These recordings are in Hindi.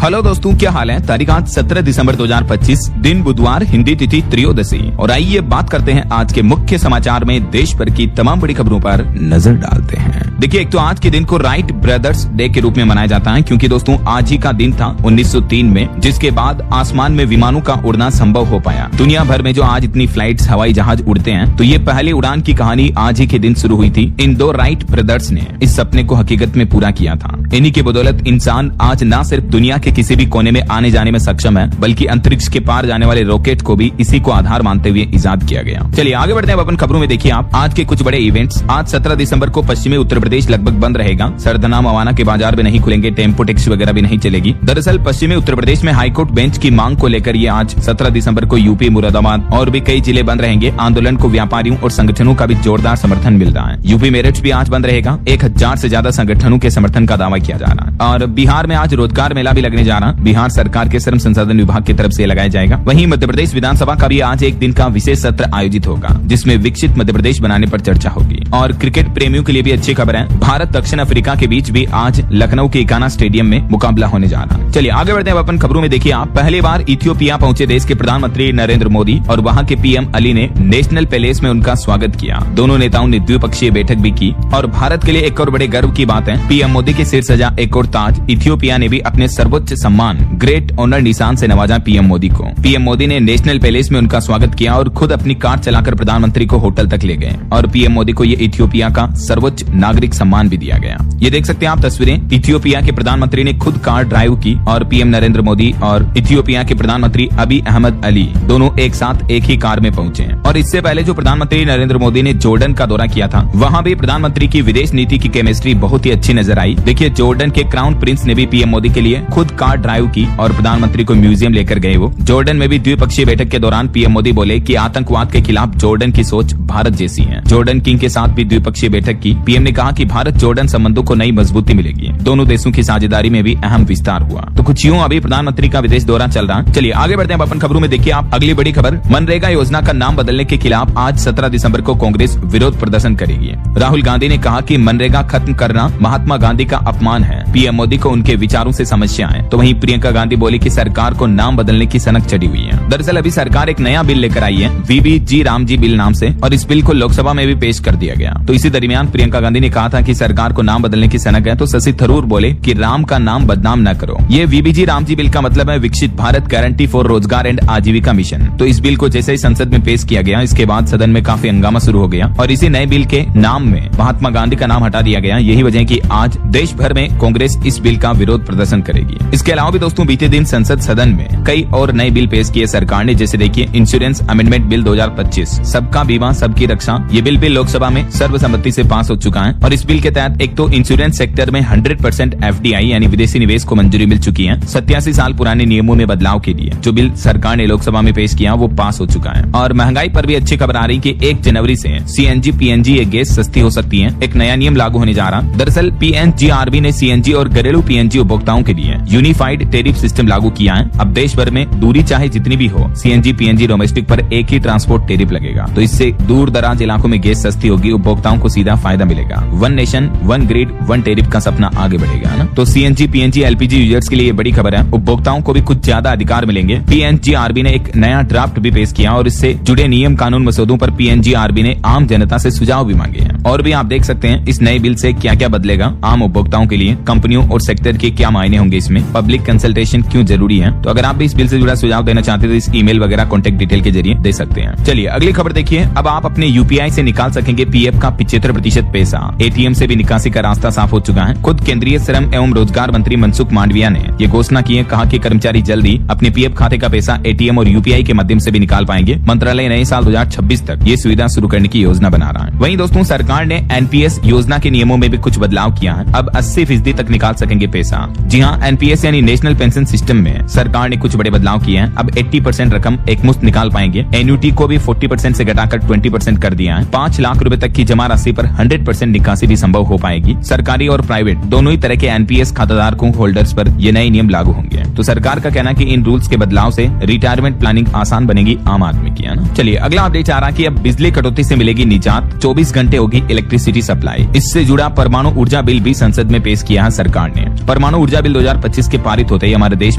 हेलो दोस्तों, क्या हाल है। तारीख आज 17 दिसंबर 2025, दिन बुधवार, हिंदी तिथि त्रयोदशी। और आइए बात करते हैं आज के मुख्य समाचार में देश भर की तमाम बड़ी खबरों पर नजर डालते हैं। देखिए, एक तो आज के दिन को राइट ब्रदर्स डे के रूप में मनाया जाता है, क्योंकि दोस्तों आज ही का दिन था 1903 में, जिसके बाद आसमान में विमानों का उड़ना संभव हो पाया। दुनिया भर में जो आज इतनी फ्लाइट्स, हवाई जहाज उड़ते हैं, तो ये पहली उड़ान की कहानी आज ही के दिन शुरू हुई थी। इन दो राइट ब्रदर्स ने इस सपने को हकीकत में पूरा किया था। इन्हीं की बदौलत इंसान आज न सिर्फ दुनिया के किसी भी कोने में आने जाने में सक्षम है, बल्कि अंतरिक्ष के पार जाने वाले रॉकेट को भी इसी को आधार मानते हुए इजाद किया गया। चलिए आगे बढ़ते हैं अपन खबरों में। देखिए आप आज के कुछ बड़े इवेंट्स। आज 17 दिसंबर को पश्चिमी उत्तर प्रदेश लगभग बंद रहेगा। सरदना मवाना के बाजार भी नहीं खुलेंगे, टेम्पो टैक्सी वगैरह भी नहीं चलेगी। दरअसल पश्चिमी उत्तर प्रदेश में हाईकोर्ट बेंच की मांग को लेकर ये आज 17 दिसंबर को यूपी, मुरादाबाद और भी कई जिले बंद रहेंगे। आंदोलन को व्यापारियों और संगठनों का भी जोरदार समर्थन मिल रहा है। यूपी मेरठ भी आज बंद रहेगा। 1000 से ज्यादा संगठनों के समर्थन का दावा किया जा रहा है। और बिहार में आज रोजगार मेला भी लगने जा रहा है। बिहार सरकार के श्रम संसाधन विभाग की तरफ से लगाया जाएगा। वहीं मध्य प्रदेश विधानसभा का भी आज एक दिन का विशेष सत्र आयोजित होगा, जिसमें विकसित मध्य प्रदेश बनाने पर चर्चा होगी। और क्रिकेट प्रेमियों के लिए भी अच्छी खबर है। भारत दक्षिण अफ्रीका के बीच भी आज लखनऊ के इकाना स्टेडियम में मुकाबला होने जा रहा है। चलिए आगे बढ़ते हैं अपन खबरों में। देखिए आप पहली बार इथियोपिया पहुंचे देश के प्रधानमंत्री नरेंद्र मोदी और वहां के पीएम अली ने नेशनल पैलेस में उनका स्वागत किया। दोनों नेताओं ने द्विपक्षीय बैठक भी की। और भारत के लिए एक और बड़े गर्व की बात है, पीएम मोदी के सिर सजा एक और ताज इथियोपिया ने भी अपने सर्वोच्च सम्मान ग्रेट ऑनर निशान से नवाजा पीएम मोदी को। पीएम मोदी ने नेशनल पैलेस में उनका स्वागत किया और खुद अपनी कार चलाकर प्रधानमंत्री को होटल तक ले गए। और पीएम मोदी को ये इथियोपिया का सर्वोच्च नागरिक सम्मान भी दिया गया। ये देख सकते हैं आप तस्वीरें। इथियोपिया के प्रधानमंत्री ने खुद कार ड्राइव की और पीएम नरेंद्र मोदी और इथियोपिया के प्रधानमंत्री अबी अहमद अली दोनों एक साथ एक ही कार में पहुंचे। और इससे पहले जो प्रधानमंत्री नरेंद्र मोदी ने जॉर्डन का दौरा किया था, वहाँ भी प्रधानमंत्री की विदेश नीति की केमिस्ट्री बहुत ही अच्छी नजर आई। देखिए जॉर्डन के क्राउन प्रिंस ने भी पीएम मोदी के लिए खुद कार ड्राइव की और प्रधानमंत्री को म्यूजियम लेकर गए। वो जॉर्डन में भी द्विपक्षीय बैठक के दौरान पीएम मोदी बोले कि आतंकवाद के खिलाफ जॉर्डन की सोच भारत जैसी है। जॉर्डन किंग के साथ भी द्विपक्षीय बैठक की। पीएम ने कहा कि भारत जॉर्डन संबंधों को नई मजबूती मिलेगी। दोनों देशों की साझेदारी में भी अहम विस्तार हुआ। तो कुछ यूं अभी प्रधानमंत्री का विदेश दौरा चल रहा है। चलिए आगे बढ़ते हैं अपन खबरों में। देखिए आप अगली बड़ी खबर, मनरेगा योजना का नाम बदलने के खिलाफ आज 17 दिसंबर को कांग्रेस विरोध प्रदर्शन करेगी। राहुल गांधी ने कहा कि मनरेगा खत्म करना महात्मा गांधी का अपमान है। पीएम मोदी को उनके विचारों से समस्या है। तो वहीं प्रियंका गांधी बोली कि सरकार को नाम बदलने की सनक चढ़ी हुई है। दरअसल अभी सरकार एक नया बिल लेकर आई है, वीबीजी रामजी बिल नाम से, और इस बिल को लोकसभा में भी पेश कर दिया गया। तो इसी दरमियान प्रियंका गांधी ने कहा था कि सरकार को नाम बदलने की सनक है, तो शशि थरूर बोले कि राम का नाम बदनाम न करो। ये वीबीजी रामजी बिल का मतलब है विकसित भारत गारंटी फॉर रोजगार एंड आजीविका मिशन। तो इस बिल को जैसे ही संसद में पेश किया गया, इसके बाद सदन में काफी हंगामा शुरू हो गया और इसी नए बिल के नाम में महात्मा गांधी का नाम हटा दिया गया। यही वजह कि आज देश भर में कांग्रेस इस बिल का विरोध प्रदर्शन करेगी। इसके अलावा भी दोस्तों बीते दिन संसद सदन में कई और नए बिल पेश किए सरकार ने, जैसे देखिए इंश्योरेंस अमेंडमेंट बिल 2025, सबका बीमा सबकी रक्षा। ये बिल भी लोकसभा में सर्वसम्मति से पास हो चुका है। और इस बिल के तहत एक तो इंश्योरेंस सेक्टर में 100% FDI यानी विदेशी निवेश को मंजूरी मिल चुकी है। 87 साल पुराने नियमों में बदलाव के लिए जो बिल सरकार ने लोकसभा में पेश किया वो पास हो चुका है। और महंगाई पर भी अच्छी खबर आ रही कि 1 जनवरी से CNG PNG ये गैस सस्ती हो सकती है। एक नया नियम लागू होने जा रहा। दरअसल PNGRB ने CNG और घरेलू PNG उपभोक्ताओं के लिए यूनिफाइड टेरिफ सिस्टम लागू किया है। अब देश भर में दूरी चाहे जितनी भी हो, CNG PNG डोमेस्टिक पर एक ही ट्रांसपोर्ट टेरिफ लगेगा। तो इससे दूर दराज इलाकों में गैस सस्ती होगी, उपभोक्ताओं को सीधा फायदा मिलेगा। One nation one grid one tariff का सपना आगे बढ़ेगा ना। तो CNG PNG LPG यूजर्स के लिए ये बड़ी खबर है। उपभोक्ताओं को भी कुछ ज्यादा अधिकार मिलेंगे। PNGRB ने एक नया ड्राफ्ट भी पेश किया और इससे जुड़े नियम कानून मसौदों पर PNGRB ने आम जनता से सुझाव भी मांगे हैं। और भी आप देख सकते हैं इस नए बिल से क्या क्या बदलेगा आम उपभोक्ताओं के लिए, कंपनियों और सेक्टर के क्या मायने होंगे, इसमें पब्लिक कंसल्टेशन क्यों जरूरी है। तो अगर आप भी इस बिल से जुड़ा सुझाव देना चाहते हैं तो इस ईमेल वगैरह कॉन्टेक्ट डिटेल के जरिए दे सकते हैं। चलिए अगली खबर देखिए। अब आप अपने UPI से निकाल सकेंगे PF का 75% पैसा। ATM से भी निकासी का रास्ता साफ हो चुका है। खुद केंद्रीय श्रम एवं रोजगार मंत्री मनसुख मांडविया ने ये घोषणा की है। कहा कि कर्मचारी जल्दी अपने PF खाते का पैसा ATM और UPI के माध्यम से भी निकाल पाएंगे। मंत्रालय नए साल 2026 तक ये सुविधा शुरू करने की योजना बना रहा है। वहीं दोस्तों सरकार ने NPS योजना के नियमों में भी कुछ बदलाव किया है। अब 80% तक निकाल सकेंगे पैसा। जी हाँ, NPS यानी नेशनल पेंशन सिस्टम में सरकार ने कुछ बड़े बदलाव किए हैं। अब 80% रकम एक मुश्त निकाल पाएंगे। एन्युटी को भी 40% से घटाकर 20% कर दिया है। 5 लाख रुपए तक की जमा राशि पर 100% निकासी भी संभव हो पाएगी। सरकारी और प्राइवेट दोनों ही तरह के NPS खाताधारकों होल्डर्स पर ये नए नियम लागू होंगे। तो सरकार का कहना है कि इन रूल्स के बदलाव से रिटायरमेंट प्लानिंग आसान बनेगी आम आदमी की, है ना। चलिए अगला अपडेट आ रहा कि अब बिजली कटौती से मिलेगी निजात, 24 घंटे होगी इलेक्ट्रिसिटी सप्लाई। इससे जुड़ा परमाणु ऊर्जा बिल भी संसद में पेश किया है सरकार ने। परमाणु ऊर्जा बिल 2025 के पारित होते ही हमारे देश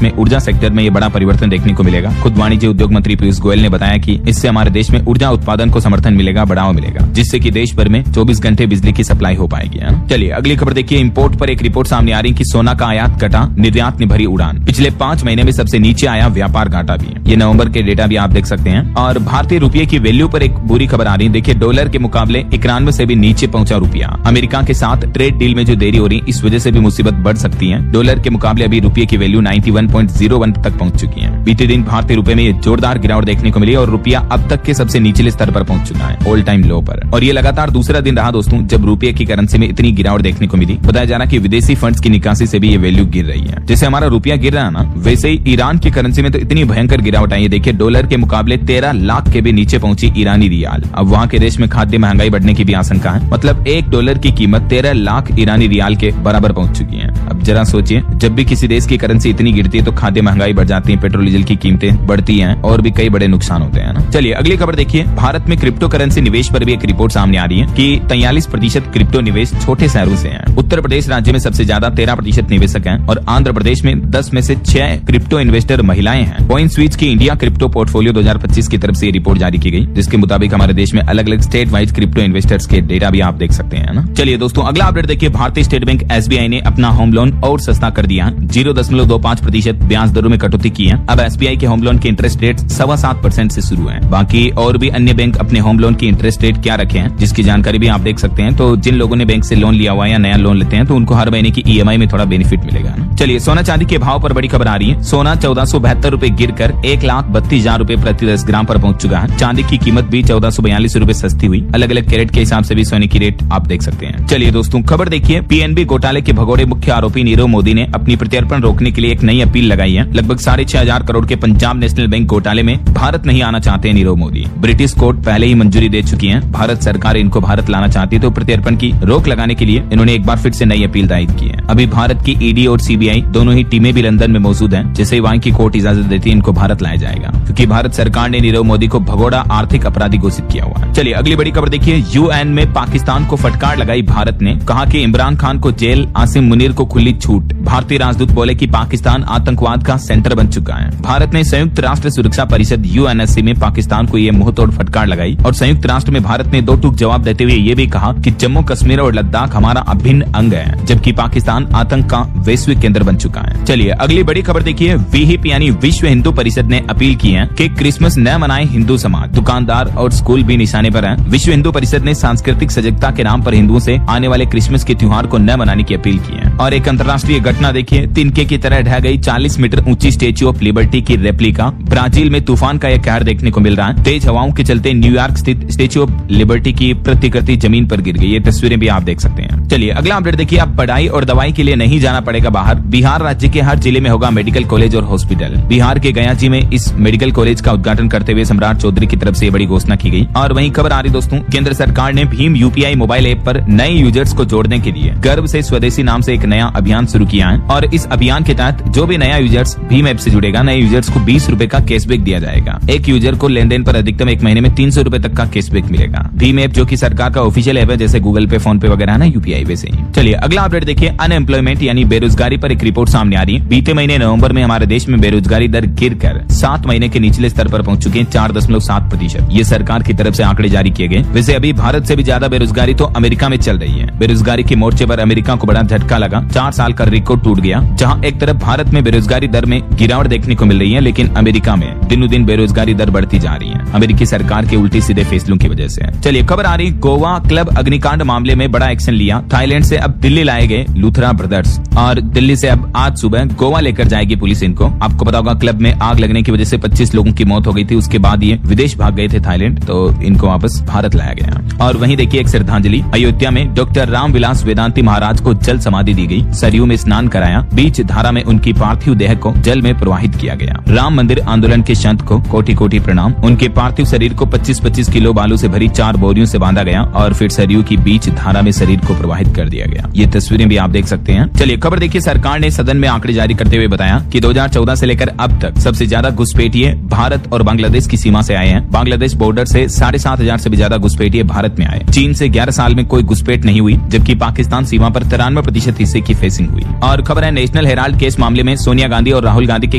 में ऊर्जा सेक्टर में ये बड़ा परिवर्तन देखने को मिलेगा। खुद वाणिज्य उद्योग मंत्री पीयूष गोयल ने बताया कि इससे हमारे देश में ऊर्जा उत्पादन को समर्थन मिलेगा, बढ़ावा मिलेगा, जिससे कि देश भर में 24 घंटे बिजली की सप्लाई हो पाएगी। चलिए अगली खबर देखिए। इंपोर्ट पर एक रिपोर्ट सामने आ रही कि सोना का आयात घटा, निर्यात ने भरी उड़ान। पिछले 5 महीने में सबसे नीचे आया व्यापार घाटा भी। ये नवंबर के डेटा भी आप देख सकते हैं। और भारतीय रुपये की वैल्यू पर एक बुरी खबर आ रही है। देखिए डॉलर के मुकाबले 91 से भी नीचे पहुंचा रुपया। अमेरिका के साथ ट्रेड डील में जो देरी हो रही, इस वजह से भी मुसीबत बढ़ सकती है। डॉलर के मुकाबले अभी रुपये की वैल्यू 91.01 तक पहुंच चुकी है। बीते दिन भारतीय रुपये में जोरदार गिरावट देखने को मिली और रुपया अब तक के सबसे निचले स्तर पर पहुंच चुका है, ऑल टाइम लो पर। और ये लगातार दूसरा दिन रहा दोस्तों जब रुपये की करेंसी में इतनी गिरावट देखने को मिली। बताया जा रहा कि विदेशी फंड्स की निकासी से भी ये वैल्यू गिर रही है। जैसे हमारा रुपया गिर रहा है ना, वैसे ही ईरान की करेंसी में तो इतनी भयंकर गिरावट आई है। देखिए डॉलर के मुकाबले 13 लाख के भी नीचे पहुंची ईरानी रियाल। अब वहाँ के देश में खाद्य महंगाई बढ़ने की भी आशंका है। मतलब $1 की कीमत 13 लाख ईरानी रियाल के बराबर पहुंच चुकी है। अब जरा सोचिए, जब भी किसी देश की करेंसी इतनी गिरती है तो खाद्य महंगाई बढ़ जाती है, पेट्रोल डीजल की कीमतें बढ़ती हैं और भी कई बड़े नुकसान होते हैं ना। चलिए अगली खबर देखिए। भारत में क्रिप्टो करेंसी निवेश पर भी एक रिपोर्ट सामने आ रही है कि 43% क्रिप्टो निवेश छोटे शहरों से है। उत्तर प्रदेश राज्य में सबसे ज्यादा 13% निवेशक हैं और आंध्र प्रदेश में 10 में से 6 क्रिप्टो इन्वेस्टर महिलाएं हैं। कॉइनस्विच की इंडिया क्रिप्टो पोर्टफोलियो 2025 की तरफ से ये रिपोर्ट जारी की गई, जिसके मुताबिक हमारे देश में अलग अलग स्टेट वाइज क्रिप्टो इन्वेस्टर्स के डेटा भी आप देख सकते हैं ना। चलिए दोस्तों अगला अपडेट देखिए। भारतीय स्टेट बैंक SBI ने अपना होम लोन और सस्ता कर दिया है। 0.25% ब्याज दरों में कटौती की है। अब SBI के होम लोन की इंटरेस्ट रेट 7.25% से शुरू है। बाकी और भी अन्य बैंक अपने होम लोन की इंटरेस्ट रेट क्या रखे हैं, जिसकी जानकारी भी आप देख सकते हैं। तो जिन लोगों ने बैंक से लोन लिया हुआ है या नया लोन लेते हैं तो उनको हर महीने की EMI में थोड़ा बेनिफिट मिलेगा ना। चलिए सोना चांदी के भाव पर बड़ी खबर आ रही है। सोना 1472 रूपए गिर कर 1,32,000 रूपए प्रति 10 ग्राम पर पहुंच चुका है। चांदी की कीमत भी 1442 रूपए सस्ती हुई। अलग अलग कैरेट के हिसाब से भी सोने की रेट आप देख सकते हैं। चलिए दोस्तों खबर देखिए। PNB घोटाले के भगोड़े मुख्य आरोपी नीरव मोदी ने अपनी प्रत्यर्पण रोकने के लिए एक नई अपील लगाई है। लगभग 6,500 करोड़ के पंजाब नेशनल बैंक घोटाले में भारत नहीं आना चाहते हैं नीरव मोदी। ब्रिटिश कोर्ट पहले ही मंजूरी दे चुकी है। भारत सरकार इनको भारत लाना चाहती है, तो प्रत्यर्पण की रोक लगाने के लिए इन्होंने एक बार फिर से नई अपील दायर की है। अभी भारत की ED और CBI दोनों ही टीमें भी लंदन में मौजूद हैं। जैसे ही वहाँ की कोर्ट इजाजत देती है इनको भारत लाया जाएगा, क्योंकि भारत सरकार ने नीरव मोदी को भगोड़ा आर्थिक अपराधी घोषित किया हुआ है। चलिए अगली बड़ी खबर देखिए। UN में पाकिस्तान को फटकार लगाई भारत ने, कहा कि इमरान खान को जेल, आसिम मुनीर को खुली छूट। भारतीय राजदूत बोले कि पाकिस्तान आतंकवाद का सेंटर बन चुका है। भारत ने संयुक्त राष्ट्र सुरक्षा परिषद UNSC में पाकिस्तान को ये मुंहतोड़ फटकार लगाई और संयुक्त राष्ट्र में भारत ने 2 टूक जवाब देते हुए ये भी कहा कि जम्मू कश्मीर और लद्दाख हमारा अभिन्न अंग है, जबकि पाकिस्तान आतंक का वैश्विक केंद्र बन चुका है। चलिए अगली बड़ी खबर देखिए। विहिप यानी विश्व हिंदू परिषद ने अपील की है कि क्रिसमस न मनाए हिंदू समाज। दुकानदार और स्कूल भी निशाने पर हैं। विश्व हिंदू परिषद ने सांस्कृतिक सजगता के नाम पर हिंदुओं से आने वाले क्रिसमस के त्योहार को न मनाने की अपील की है। और एक अंतर्राष्ट्रीय घटना देखिए। तिनके की तरह ढह गई 40 मीटर ऊंची स्टेच्यू ऑफ लिबर्टी की रेप्लिका। ब्राजील में तूफान का यह कहर देखने को मिल रहा है। तेज हवाओं के चलते न्यूयॉर्क स्थित स्टेच्यू ऑफ लिबर्टी की प्रतिकृति जमीन पर गिर गई। ये तस्वीरें भी आप देख सकते हैं। चलिए अगला अपडेट देखिए। अब पढ़ाई और दवाई के लिए नहीं जाना पड़ेगा बाहर। बिहार राज्य के हर जिले में होगा मेडिकल कॉलेज और हॉस्पिटल। बिहार के गया जी में इस मेडिकल कॉलेज का उद्घाटन करते हुए सम्राट चौधरी की तरफ से बड़ी घोषणा की गई। और वहीं खबर आ रही दोस्तों, केंद्र सरकार ने भीम UPI मोबाइल ऐप पर नए यूजर्स को जोड़ने के लिए गर्व से स्वदेशी नाम से एक नया अभियान शुरू किया है। और इस अभियान के तहत जो भी नया यूजर्स भीम ऐप से जुड़ेगा, नए यूजर्स को 20 रूपए का कैशबैक दिया जाएगा। एक यूजर को लेन देन पर अधिकतम एक महीने में 300 रूपए तक का कैशबैक मिलेगा। भीम ऐप जो की सरकार का ऑफिशियल ऐप है, जैसे गूगल पे, फोन पे वगैरह ना, UPI वैसे ही। चलिए अगला अपडेट देखिए। अनएम्प्लॉयमेंट यानी बेरोजगारी पर एक रिपोर्ट सामने आ रही है। बीते महीने नवंबर में हमारे देश में बेरोजगारी दर गिरकर 7 महीने के निचले स्तर पर पहुंच चुके हैं, 4.7%। ये सरकार की तरफ से आंकड़े जारी किए गए। वैसे अभी भारत से भी ज्यादा बेरोजगारी तो अमेरिका में चल रही है। बेरोजगारी के मोर्चे पर अमेरिका को बड़ा झटका लगा। 4 साल का रिकॉर्ड टूट गया। जहां एक तरफ भारत में बेरोजगारी दर में गिरावट देखने को मिल रही है, लेकिन अमेरिका में दिनों दिन बेरोजगारी दर बढ़ती जा रही है, अमेरिकी सरकार के उल्टे सीधे फैसलों की वजह से। चलिए खबर आ रही, गोवा क्लब अग्निकांड मामले में बड़ा एक्शन लिया। थाईलैंड से अब दिल्ली लाए गए लूथरा ब्रदर्स और दिल्ली से अब आज सुबह गोवा लेकर जाएगी पुलिस इनको। आपको पता होगा क्लब में आग लगने की वजह से 25 लोगों की मौत हो गई थी। उसके बाद ये विदेश भाग गए थे थाईलैंड, तो इनको वापस भारत लाया गया। और वहीं देखिए एक श्रद्धांजलि। अयोध्या में डॉक्टर रामविलास वेदांती महाराज को जल समाधि दी गई। सरयू में स्नान कराया। बीच धारा में उनकी पार्थिव देह को जल में प्रवाहित किया गया। राम मंदिर आंदोलन के संत को कोटि कोटि प्रणाम। उनके पार्थिव शरीर को 25-25 किलो बालू से भरी 4 बोरियों से बांधा गया और फिर सरयू की बीच धारा में शरीर को प्रवाहित कर दिया गया। ये तस्वीरें भी आप देख सकते हैं। चलिए खबर देखिए। सरकार ने सदन में आंकड़े जारी करते हुए बताया कि 2014 से लेकर अब तक सबसे ज्यादा घुसपैठिए भारत और बांग्लादेश की सीमा से आए हैं। बांग्लादेश बॉर्डर से 7,500 से भी ज्यादा घुसपैठिए भारत में आए। चीन से 11 साल में कोई घुसपैठ नहीं हुई, जबकि पाकिस्तान सीमा पर 93% हिस्से की फेसिंग हुई। और खबर है नेशनल नेशनल हेराल्ड केस मामले में सोनिया गांधी और राहुल गांधी के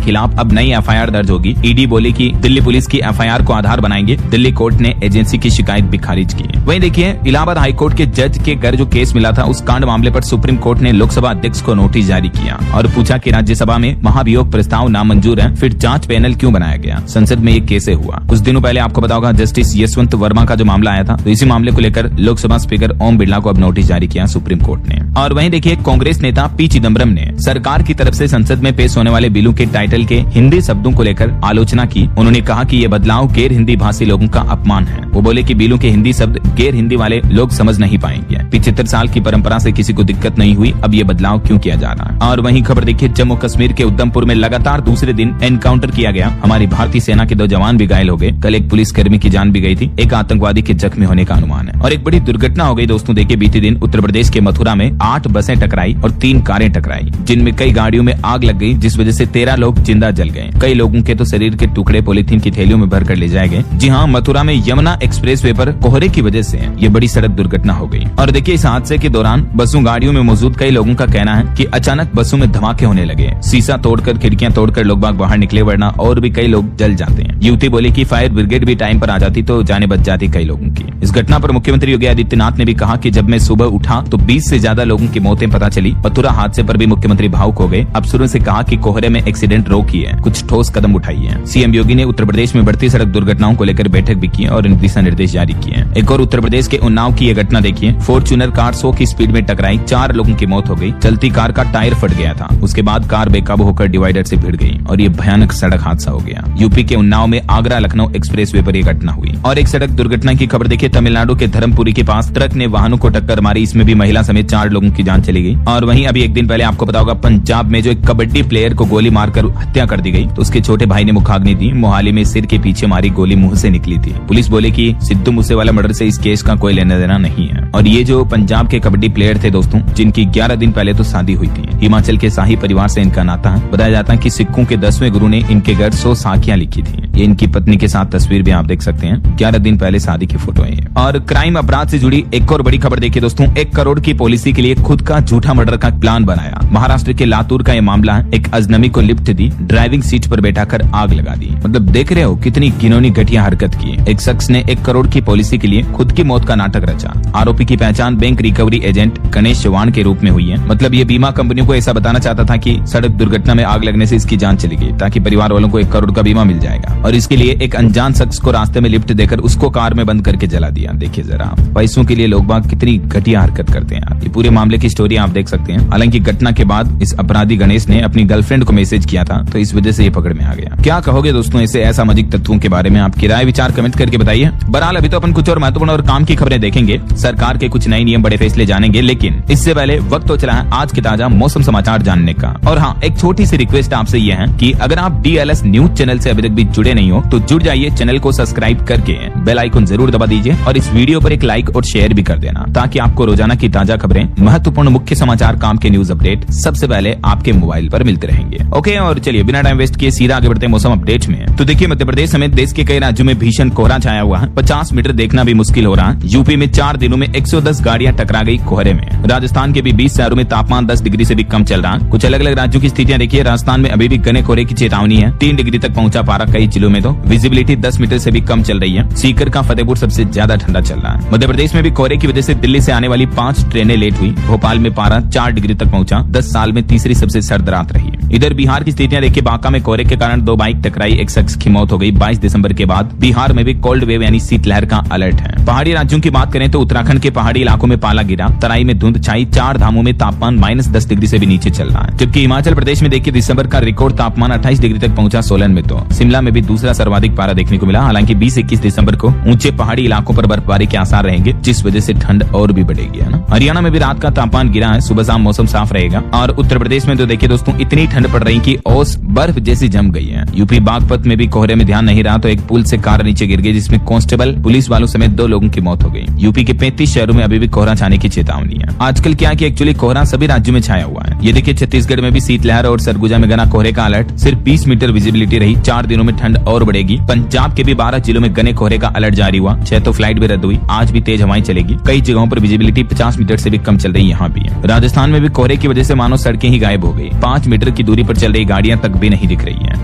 खिलाफ अब नई एफआईआर दर्ज होगी। ईडी बोली कि दिल्ली पुलिस की एफआईआर को आधार बनाएंगे। दिल्ली कोर्ट ने एजेंसी की शिकायत भी खारिज की। वहीं देखिए, इलाहाबाद हाईकोर्ट के जज के घर जो केस मिला था, उस कांड मामले पर सुप्रीम कोर्ट ने लोकसभा अध्यक्ष को नोटिस जारी किया और पूछा कि राज्यसभा में महाभियोग प्रस्ताव नामंजूर है, फिर जांच पैनल क्यों बनाया गया, संसद में ये कैसे हुआ। कुछ दिनों पहले आपको पता होगा जस्टिस यशवंत वर्मा का जो मामला आया था, तो इसी मामले को लेकर लोकसभा स्पीकर ओम बिरला को अब नोटिस जारी किया सुप्रीम कोर्ट ने। और वहीं देखिए, कांग्रेस नेता पी चिदम्बरम ने सरकार की तरफ से संसद में पेश होने वाले बिलों के टाइटल के हिंदी शब्दों को लेकर आलोचना की। उन्होंने कहा कि ये बदलाव गैर हिंदी भाषी लोगों का अपमान है। वो बोले कि बिलों के हिंदी शब्द गैर हिंदी वाले लोग समझ नहीं पाएंगे। 75 साल की परंपरा से किसी को दिक्कत नहीं हुई, अब ये बदलाव क्यों किया जा रहा है। और वहीं खबर देखिए, जम्मू कश्मीर के उधमपुर में लगातार दूसरे दिन एनकाउंटर किया गया। हमारी भारतीय सेना के 2 जवान भी घायल हो गए। कल एक पुलिसकर्मी की जान भी गई थी। एक आतंकवादी के जख्मी होने का अनुमान है। और एक बड़ी दुर्घटना हो गई दोस्तों। देखिए, बीते दिन उत्तर प्रदेश के मथुरा में 8 बसें टकराई और 3 कारें टकराई, जिनमें कई गाड़ियों में आग लग गई, जिस वजह से 13 लोग जिंदा जल गए। कई लोगों के तो शरीर के टुकड़े पॉलीथीन की थैलियों में भरकर ले जाए गए। जी हाँ, मथुरा में यमुना एक्सप्रेसवे पर कोहरे की वजह से ये बड़ी सड़क दुर्घटना हो गई। और देखिए, इस हादसे के दौरान बसों गाड़ियों में मौजूद कई लोगों का कहना है कि अचानक बसों में धमाके होने लगे। शीशा तोड़कर, खिड़कियां तोड़कर लोग बाग बाहर निकले, वरना और भी कई लोग जल जाते हैं। युवती बोली कि फायर ब्रिगेड भी टाइम पर आ जाती तो जाने बच जाती कई लोगों की। इस घटना पर मुख्यमंत्री योगी आदित्यनाथ ने भी कहा कि जब मैं सुबह उठा तो 20 से ज्यादा लोगों की मौतें पता चली। मथुरा हादसे पर भी मुख्यमंत्री भावुक हो गए। अफसरों से कहा कि कोहरे में एक्सीडेंट रोकिए, कुछ ठोस कदम उठाइए। सीएम योगी ने उत्तर प्रदेश में बढ़ती सड़क दुर्घटनाओं को लेकर बैठक भी की और दिशा निर्देश जारी किए। एक और उत्तर प्रदेश के उन्नाव की यह घटना देखिए। फॉर्च्यूनर कार 100 की स्पीड में टकराई, 4 लोगों की मौत हो गई। चलती कार का टायर फट गया था। उसके बाद कार बेकाबू होकर डिवाइडर से भिड़ गई और ये भयानक सड़क हादसा हो गया। यूपी के उन्नाव में आगरा लखनऊ एक्सप्रेसवे पर यह घटना हुई। और एक सड़क दुर्घटना की खबर देखिए, तमिलनाडु के धर्मपुरी के पास ट्रक ने वाहनों को टक्कर मारी। इसमें भी महिला समेत 4 लोगों की जान चली गई। और वहीं अभी एक दिन पहले आपको पता होगा, पंजाब में जो एक कबड्डी प्लेयर को गोली मारकर हत्या कर दी गई, तो उसके छोटे भाई ने मुखाग्नि दी। मोहाली में सिर के पीछे मारी गोली मुंह से निकली थी। पुलिस बोले कि सिद्धू मूसेवाला मर्डर से इस केस का कोई लेना देना नहीं है। और ये जो पंजाब के कबड्डी प्लेयर थे दोस्तों, जिनकी 11 दिन पहले तो शादी हुई थी। हिमाचल के शाही परिवार से इनका नाता है। बताया जाता है कि सिखों के 10वें गुरु ने इनके घर 100 साखियां लिखी थी। ये इनकी पत्नी के साथ तस्वीर भी आप देख सकते हैं। 11 दिन पहले शादी की फोटो है। और क्राइम अपराध से जुड़ी एक और बड़ी खबर देखिए दोस्तों। 1 करोड़ की पॉलिसी के लिए खुद का झूठा मर्डर का प्लान बनाया। महाराष्ट्र के लातूर का यह मामला है। एक अजनबी को लिफ्ट दी, ड्राइविंग सीट पर बैठाकर आग लगा दी। मतलब देख रहे हो कितनी घिनौनी घटिया हरकत की। एक शख्स ने 1 करोड़ की पॉलिसी के लिए खुद की मौत का नाटक रचा। आरोपी की पहचान bank recovery agent Ganesh Chauhan के रूप में हुई है। मतलब ये बीमा कंपनियों को ऐसा बताना चाहता था कि सड़क दुर्घटना में आग लगने से इसकी जान चली गई, ताकि परिवार वालों को 1 करोड़ का बीमा मिल जाएगा। और इसके लिए एक अनजान शख्स को रास्ते में लिफ्ट देकर उसको कार में बंद करके जला दिया। देखिए जरा, पैसों के लिए लोग बाग कितनी घटिया हरकत करते हैं। ये पूरे मामले की स्टोरी आप देख सकते हैं। हालांकि घटना के बाद इस अपराधी गणेश ने अपनी गर्लफ्रेंड को मैसेज किया था, तो इस वजह से ये पकड़ में आ गया। क्या कहोगे दोस्तों ऐसे असामाजिक तत्वों के बारे में? आपकी राय विचार कमेंट करके बताइए। बहरहाल अभी तो अपन कुछ और महत्वपूर्ण और काम की खबरें देखेंगे, सरकार के कुछ नए नियम, बड़े फैसले जानेंगे, लेकिन इससे पहले वक्त तो चला है आज के ताजा मौसम समाचार जानने का। और हाँ, एक छोटी सी रिक्वेस्ट आपसे ये है कि अगर आप DLS न्यूज चैनल से अभी तक भी जुड़े नहीं हो तो जुड़ जाइए। चैनल को सब्सक्राइब करके बेल आइकन जरूर दबा दीजिए और इस वीडियो पर एक लाइक और शेयर भी कर देना, ताकि आपको रोजाना की ताजा खबरें, महत्वपूर्ण मुख्य समाचार, काम के न्यूज अपडेट सबसे पहले आपके मोबाइल पर मिलते रहेंगे। ओके, और चलिए बिना टाइम वेस्ट किए सीधा आगे बढ़ते हैं मौसम अपडेट में। तो देखिए, मध्य प्रदेश समेत देश के कई राज्यों में भीषण कोहरा छाया हुआ है। 50 मीटर देखना भी मुश्किल हो रहा है। यूपी में 4 दिनों में 110 गाड़ियां टकरा गई कोहरे में। राजस्थान के भी 20 शहरों में तापमान 10 डिग्री से भी कम चल रहा है। कुछ अलग अलग राज्यों की स्थितियां देखिए। राजस्थान में अभी भी घने कोहरे की चेतावनी है। 3 डिग्री तक पहुंचा पारा कई जिलों में, तो विजिबिलिटी 10 मीटर से भी कम चल रही है। सीकर का फतेहपुर सबसे ज्यादा ठंडा चल रहा है। मध्य प्रदेश में भी कोहरे की वजह से दिल्ली से आने वाली 5 ट्रेनें लेट हुई। भोपाल में पारा 4 डिग्री तक पहुंचा, 10 साल में तीसरी सबसे सर्द रात रही। इधर बिहार की स्थितियां देखिए। बांका में कोहरे के कारण 2 बाइक टकराई, एक शख्स की मौत हो गई। 22 दिसंबर के बाद बिहार में भी कोल्ड वेव यानी शीतलहर का अलर्ट है। पहाड़ी राज्यों की बात करें तो उत्तराखंड के पहाड़ी इलाकों में पाला गिरा, तराई में धुंध छाई, 4 धामों में तापमान -10 डिग्री से भी नीचे चल रहा है। जबकि हिमाचल प्रदेश में देखिए दिसंबर का रिकॉर्ड तापमान 28 डिग्री तक पहुंचा सोलन में। तो शिमला में भी दूसरा सर्वाधिक पारा देखने को मिला। हालांकि 20-21 दिसंबर को ऊंचे पहाड़ी इलाकों पर बर्फबारी के आसार रहेंगे, जिस वजह से ठंड और भी बढ़ेगी, है ना। हरियाणा में भी रात का तापमान गिरा है, सुबह शाम मौसम साफ रहेगा। और उत्तर प्रदेश में तो देखिए दोस्तों इतनी ठंड पड़ रही कि ओस बर्फ जैसी जम गई है। यूपी बागपत में भी कोहरे में ध्यान नहीं रहा तो एक पुल से कार नीचे गिर गई, जिसमें कांस्टेबल, पुलिस वालों समेत 2 लोगों की मौत हो गई। यूपी के 35 शहरों में अभी भी कोहरा छाने की चेतावनी है। आजकल क्या है कि एक्चुअली कोहरा सभी राज्यों में छाया हुआ है। ये देखिए छत्तीसगढ़ में भी शीतलहर और सरगुजा में घना कोहरे का अलर्ट, सिर्फ 20 मीटर विजिबिलिटी रही। 4 दिनों में ठंड और बढ़ेगी। पंजाब के भी 12 जिलों में घने कोहरे का अलर्ट जारी हुआ। 6 तो फ्लाइट भी रद्द हुई। आज भी तेज हवाएं चलेगी। कई जगहों पर विजिबिलिटी 50 मीटर से भी कम चल रही यहाँ भी है। राजस्थान में भी कोहरे की वजह से मानो सड़कें ही गायब हो गई। 5 मीटर की दूरी पर चल रही गाड़ियां तक भी नहीं दिख रही हैं।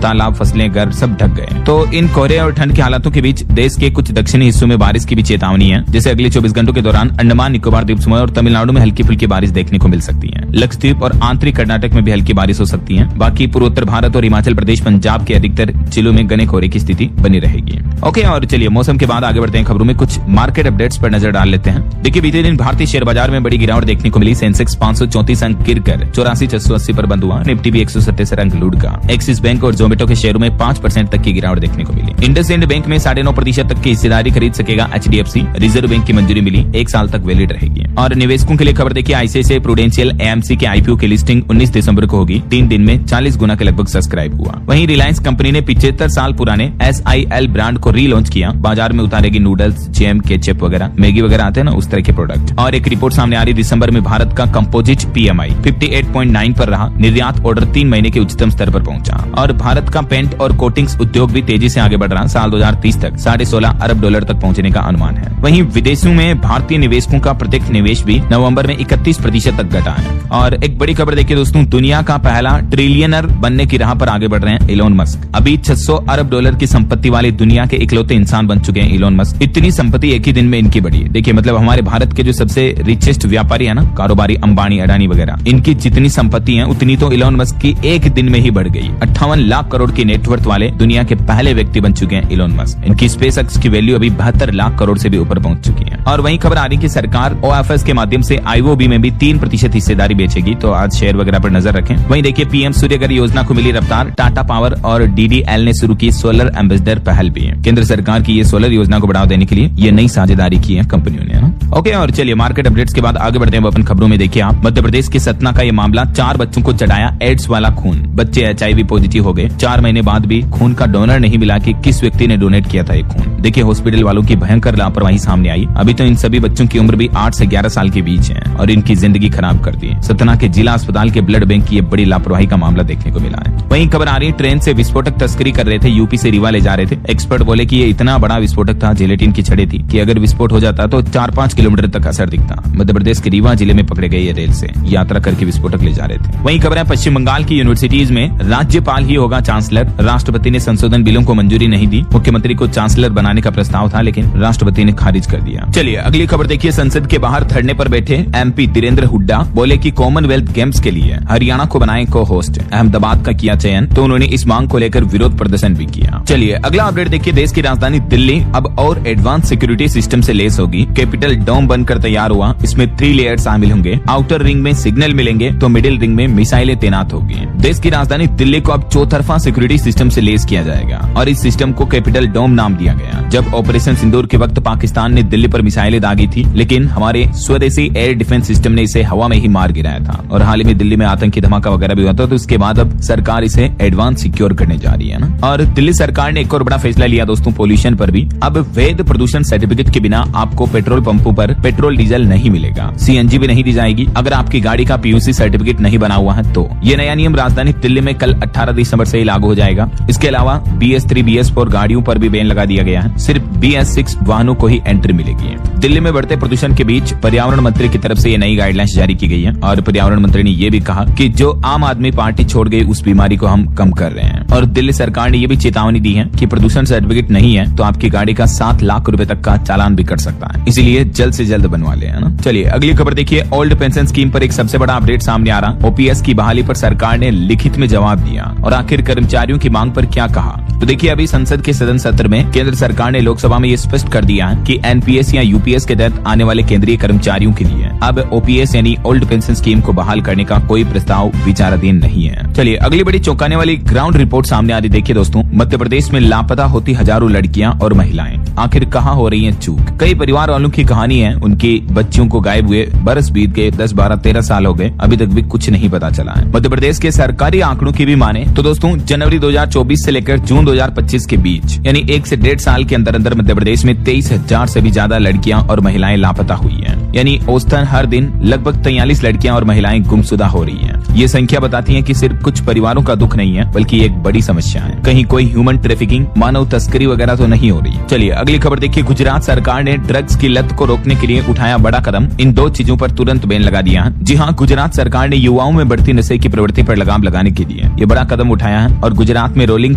तालाब, फसलें, घर सब ढक गए। तो इन कोहरे और ठंड के हालातों के बीच देश के कुछ दक्षिणी हिस्सों में बारिश की भी चेतावनी है। जैसे अगले 24 घंटों के दौरान अंडमान निकोबार द्वीप समूह और तमिलनाडु में हल्की फुल्की बारिश देखने को मिल सकती है। लक्षद्वीप और आंतरिक कर्नाटक में भी हल्की बारिश हो सकती है। बाकी पूर्वोत्तर भारत और हिमाचल प्रदेश, पंजाब के अधिकतर जिलों में घने कोहरे की स्थिति बनी रहेगी। ओके, और चलिए मौसम के बाद आगे बढ़ते हैं। खबरों में कुछ मार्केट अपडेट्स पर नजर डाल लेते हैं। देखिए, बीते दिन भारतीय शेयर बाजार में बड़ी गिरावट देखने को मिली। सेंसेक्स 534 अंक गिरकर 84,680 पर बंद हुआ। निफ्टी भी 177 अंक लुढ़का। एक्सिस बैंक और जोमेटो के शेयरों में 5% तक की गिरावट देखने को मिली। इंडसइंड बैंक में 9.5% तक की हिस्सेदारी खरीद सकेगा HDFC। रिजर्व बैंक की मंजूरी मिली, 1 साल तक वैलिड रहेगी। और निवेशकों के लिए खबर देखिए, ICICI प्रूडेंशियल AMC के IPO की लिस्टिंग 19 दिसंबर को होगी। 3 दिन में 40 गुना के लगभग सब्सक्राइब हुआ। वहीं रिलायंस कंपनी ने 75 साल पुराने SIL ब्रांड को रीलॉन्च किया। बाजार में उतारेगी नूडल्स, जैम, केचप वगैरह, मैगी वगैरह आते हैं ना, उस तरह के प्रोडक्ट। और एक रिपोर्ट सामने आ रही, दिसंबर में भारत का कंपोजिट PMI 58.9 पर रहा। निर्यात ऑर्डर 3 महीने के उच्चतम स्तर पर पहुंचा। और भारत का पेंट और कोटिंग्स उद्योग भी तेजी से आगे बढ़ रहा। साल 2030 तक $16.5 अरब तक पहुंचने का अनुमान है। वहीं विदेशों में भारतीय निवेशकों का प्रत्यक्ष निवेश भी नवंबर में 31% तक घटा है। और एक बड़ी खबर देखिए दोस्तों, दुनिया का पहला ट्रिलियनर बनने की राह पर आगे बढ़ रहे हैं इलोन मस्क। अभी $600 अरब की संपत्ति वाले दुनिया के इकलौते इंसान बन चुके हैं इलोन मस्क। इतनी संपत्ति एक ही दिन में इनकी बढ़ी है। देखिए, मतलब हमारे भारत के जो सबसे रिचेस्ट व्यापारी है ना, कारोबारी, अंबानी, अडानी वगैरह, इनकी जितनी संपत्ति है उतनी तो इलोन मस्क की एक दिन में ही बढ़ गई। 58 लाख करोड़ की नेटवर्थ वाले दुनिया के पहले व्यक्ति बन चुके हैं इलोन मस्क। इनकी स्पेसएक्स की वैल्यू अभी 72 लाख करोड़ से भी ऊपर पहुंच चुकी है। और वहीं खबर आ रही कि सरकार OFS के माध्यम से IOB में भी 3% हिस्सेदारी बेचेगी। तो आज शेयर वगैरह पर नजर रखें। वहीं देखिए, PM सूर्यघर योजना को मिली रफ्तार। टाटा पावर और DDL ने शुरू की सोलर एम्बेसडर पहल भी है। केंद्र सरकार की ये सोलर योजना को बढ़ावा देने के लिए ये नई साझेदारी की है कंपनियों ने, ना। ओके, और चलिए मार्केट अपडेट्स के बाद आगे बढ़ते हैं अपन खबरों में। देखिए आप, मध्य प्रदेश के सतना का ये मामला, 4 बच्चों को चढ़ाया एड्स वाला खून। बच्चे HIV पॉजिटिव हो गए। 4 महीने बाद भी खून का डोनर नहीं मिला कि किस व्यक्ति ने डोनेट किया था ये खून। देखिए, हॉस्पिटल वालों की भयंकर लापरवाही सामने आई। अभी तो इन सभी बच्चों की उम्र भी 8 से 11 साल के बीच है और इनकी जिंदगी खराब कर दी। सतना के जिला अस्पताल के ब्लड बैंक की ये बड़ी लापरवाही का मामला देखने को मिला है। वहीं खबर आ रही, ट्रेन से विस्फोटक तस्करी कर रहे थे, यूपी से रीवा ले जा रहे थे। एक्सपर्ट बोले कि ये इतना बड़ा विस्फोटक था, जिलेटिन की छड़ें थी, कि अगर विस्फोट हो जाता तो 4-5 किलोमीटर तक असर दिखता। मध्य प्रदेश के रीवा जिले में पकड़े गए ये रेल से यात्रा करके विस्फोटक ले जा रहे थे। वहीं खबर है, पश्चिम बंगाल की यूनिवर्सिटीज में राज्यपाल ही होगा चांसलर। राष्ट्रपति ने संशोधन बिलों को मंजूरी नहीं दी। मुख्यमंत्री को चांसलर बनाने का प्रस्ताव था, लेकिन राष्ट्रपति ने खारिज कर दिया। चलिए अगली खबर देखिए, संसद के बाहर धरने पर बैठे MP धीरेन्द्र हुड्डा बोले कि कॉमनवेल्थ गेम्स के लिए हरियाणा को बनाए को होस्ट। अहमदाबाद का किया चयन, तो उन्होंने इस मांग को लेकर विरोध प्रदर्शन भी किया। चलिए अगला अपडेट देखिए, देश की राजधानी दिल्ली अब और एडवांस सिक्योरिटी सिस्टम से लेस होगी। कैपिटल डोम बनकर तैयार हुआ। इसमें 3 लेयर शामिल होंगे। आउटर रिंग में सिग्नल मिलेंगे तो मिडिल रिंग में मिसाइलें तैनात होगी। देश की राजधानी दिल्ली को अब चौतरफा सिक्योरिटी सिस्टम से लेस किया जाएगा और इस सिस्टम को कैपिटल डोम नाम दिया गया। जब ऑपरेशन सिंदूर के वक्त पाकिस्तान ने दिल्ली पर मिसाइलें दागी थी, लेकिन हमारे स्वदेशी एयर डिफेंस सिस्टम ने इसे हवा में ही मार गिराया था। और हाल ही में दिल्ली में आतंकी धमाका वगैरह भी हुआ था, तो इसके बाद अब सरकार इसे एडवांस सिक्योर करने जा रही है ना। और दिल्ली सरकार ने एक और बड़ा फैसला लिया दोस्तों, पोल्यूशन पर भी। अब वैध प्रदूषण सर्टिफिकेट के बिना आपको पेट्रोल पंपों पर पेट्रोल डीजल नहीं मिलेगा। CNG भी नहीं दी जाएगी अगर आपकी गाड़ी का PUC सर्टिफिकेट नहीं बना हुआ है तो। ये नया नियम राजधानी दिल्ली में कल 18 दिसंबर से ही लागू हो जाएगा। इसके अलावा BS3 BS4 गाड़ियों पर भी बैन लगा दिया गया है। सिर्फ BS6 वाहनों को ही एंट्री मिलेगी। दिल्ली में बढ़ते प्रदूषण के बीच पर्यावरण मंत्री की तरफ से ये नई गाइडलाइंस जारी की गई है और पर्यावरण मंत्री ने ये भी कहा कि जो आम आदमी पार्टी छोड़ गई उस बीमारी को हम कम कर रहे हैं। और दिल्ली सरकार ने ये भी चेतावनी दी है कि प्रदूषण सर्टिफिकेट नहीं है तो आपकी गाड़ी का 7 लाख रुपए तक का चालान भी कट सकता है। इसीलिए जल्द से जल्द बनवा ले, है ना। चलिए अगली खबर देखिए, ओल्ड पेंशन स्कीम पर एक सबसे बड़ा अपडेट सामने आ रहा। OPS की बहाली पर सरकार ने लिखित में जवाब दिया और आखिर कर्मचारियों की मांग पर क्या कहा। तो देखिए, अभी संसद के सदन सत्र में केंद्र सरकार ने लोकसभा में ये स्पष्ट कर दिया है कि NPS या UPS के तहत आने वाले केंद्रीय कर्मचारियों के लिए अब OPS यानी ओल्ड पेंशन स्कीम को बहाल करने का कोई प्रस्ताव विचाराधीन नहीं है। चलिए अगली बड़ी चौंकाने वाली ग्राउंड रिपोर्ट सामने आ रही। देखिए दोस्तों, मध्य प्रदेश में लापता होती हजारों लड़कियां और महिलाएं, आखिर कहां हो रही हैं चूक। कई परिवार वालों की कहानी है, उनकी बच्चियों को गायब हुए बरस बीत गए, 10, 12, 13 साल हो गए, अभी तक भी कुछ नहीं पता चला है। मध्य प्रदेश के सरकारी आंकड़ों की भी माने तो दोस्तों, जनवरी 2024 से लेकर जून 2025 के बीच यानी 1 से 1.5 साल के अंदर अंदर मध्य प्रदेश में 23,000 से भी ज्यादा लड़कियां और महिलाएं लापता हुई हैं। यानी औसतन हर दिन लगभग 43 लड़कियां और महिलाएं गुमशुदा हो रही हैं। ये संख्या बताती है कि सिर्फ कुछ परिवारों का दुख नहीं है, बल्कि एक बड़ी समस्या है। कहीं कोई ह्यूमन ट्रैफिकिंग, मानव तस्करी वगैरह तो नहीं हो रही। चलिए अगली खबर देखिए। गुजरात सरकार ने ड्रग्स की लत को रोकने के लिए उठाया बड़ा कदम। इन 2 चीजों पर तुरंत बैन लगा दिया है। जी हाँ, गुजरात सरकार ने युवाओं में बढ़ती नशे की प्रवृत्ति पर लगाम लगाने के लिए ये बड़ा कदम उठाया है और गुजरात में rolling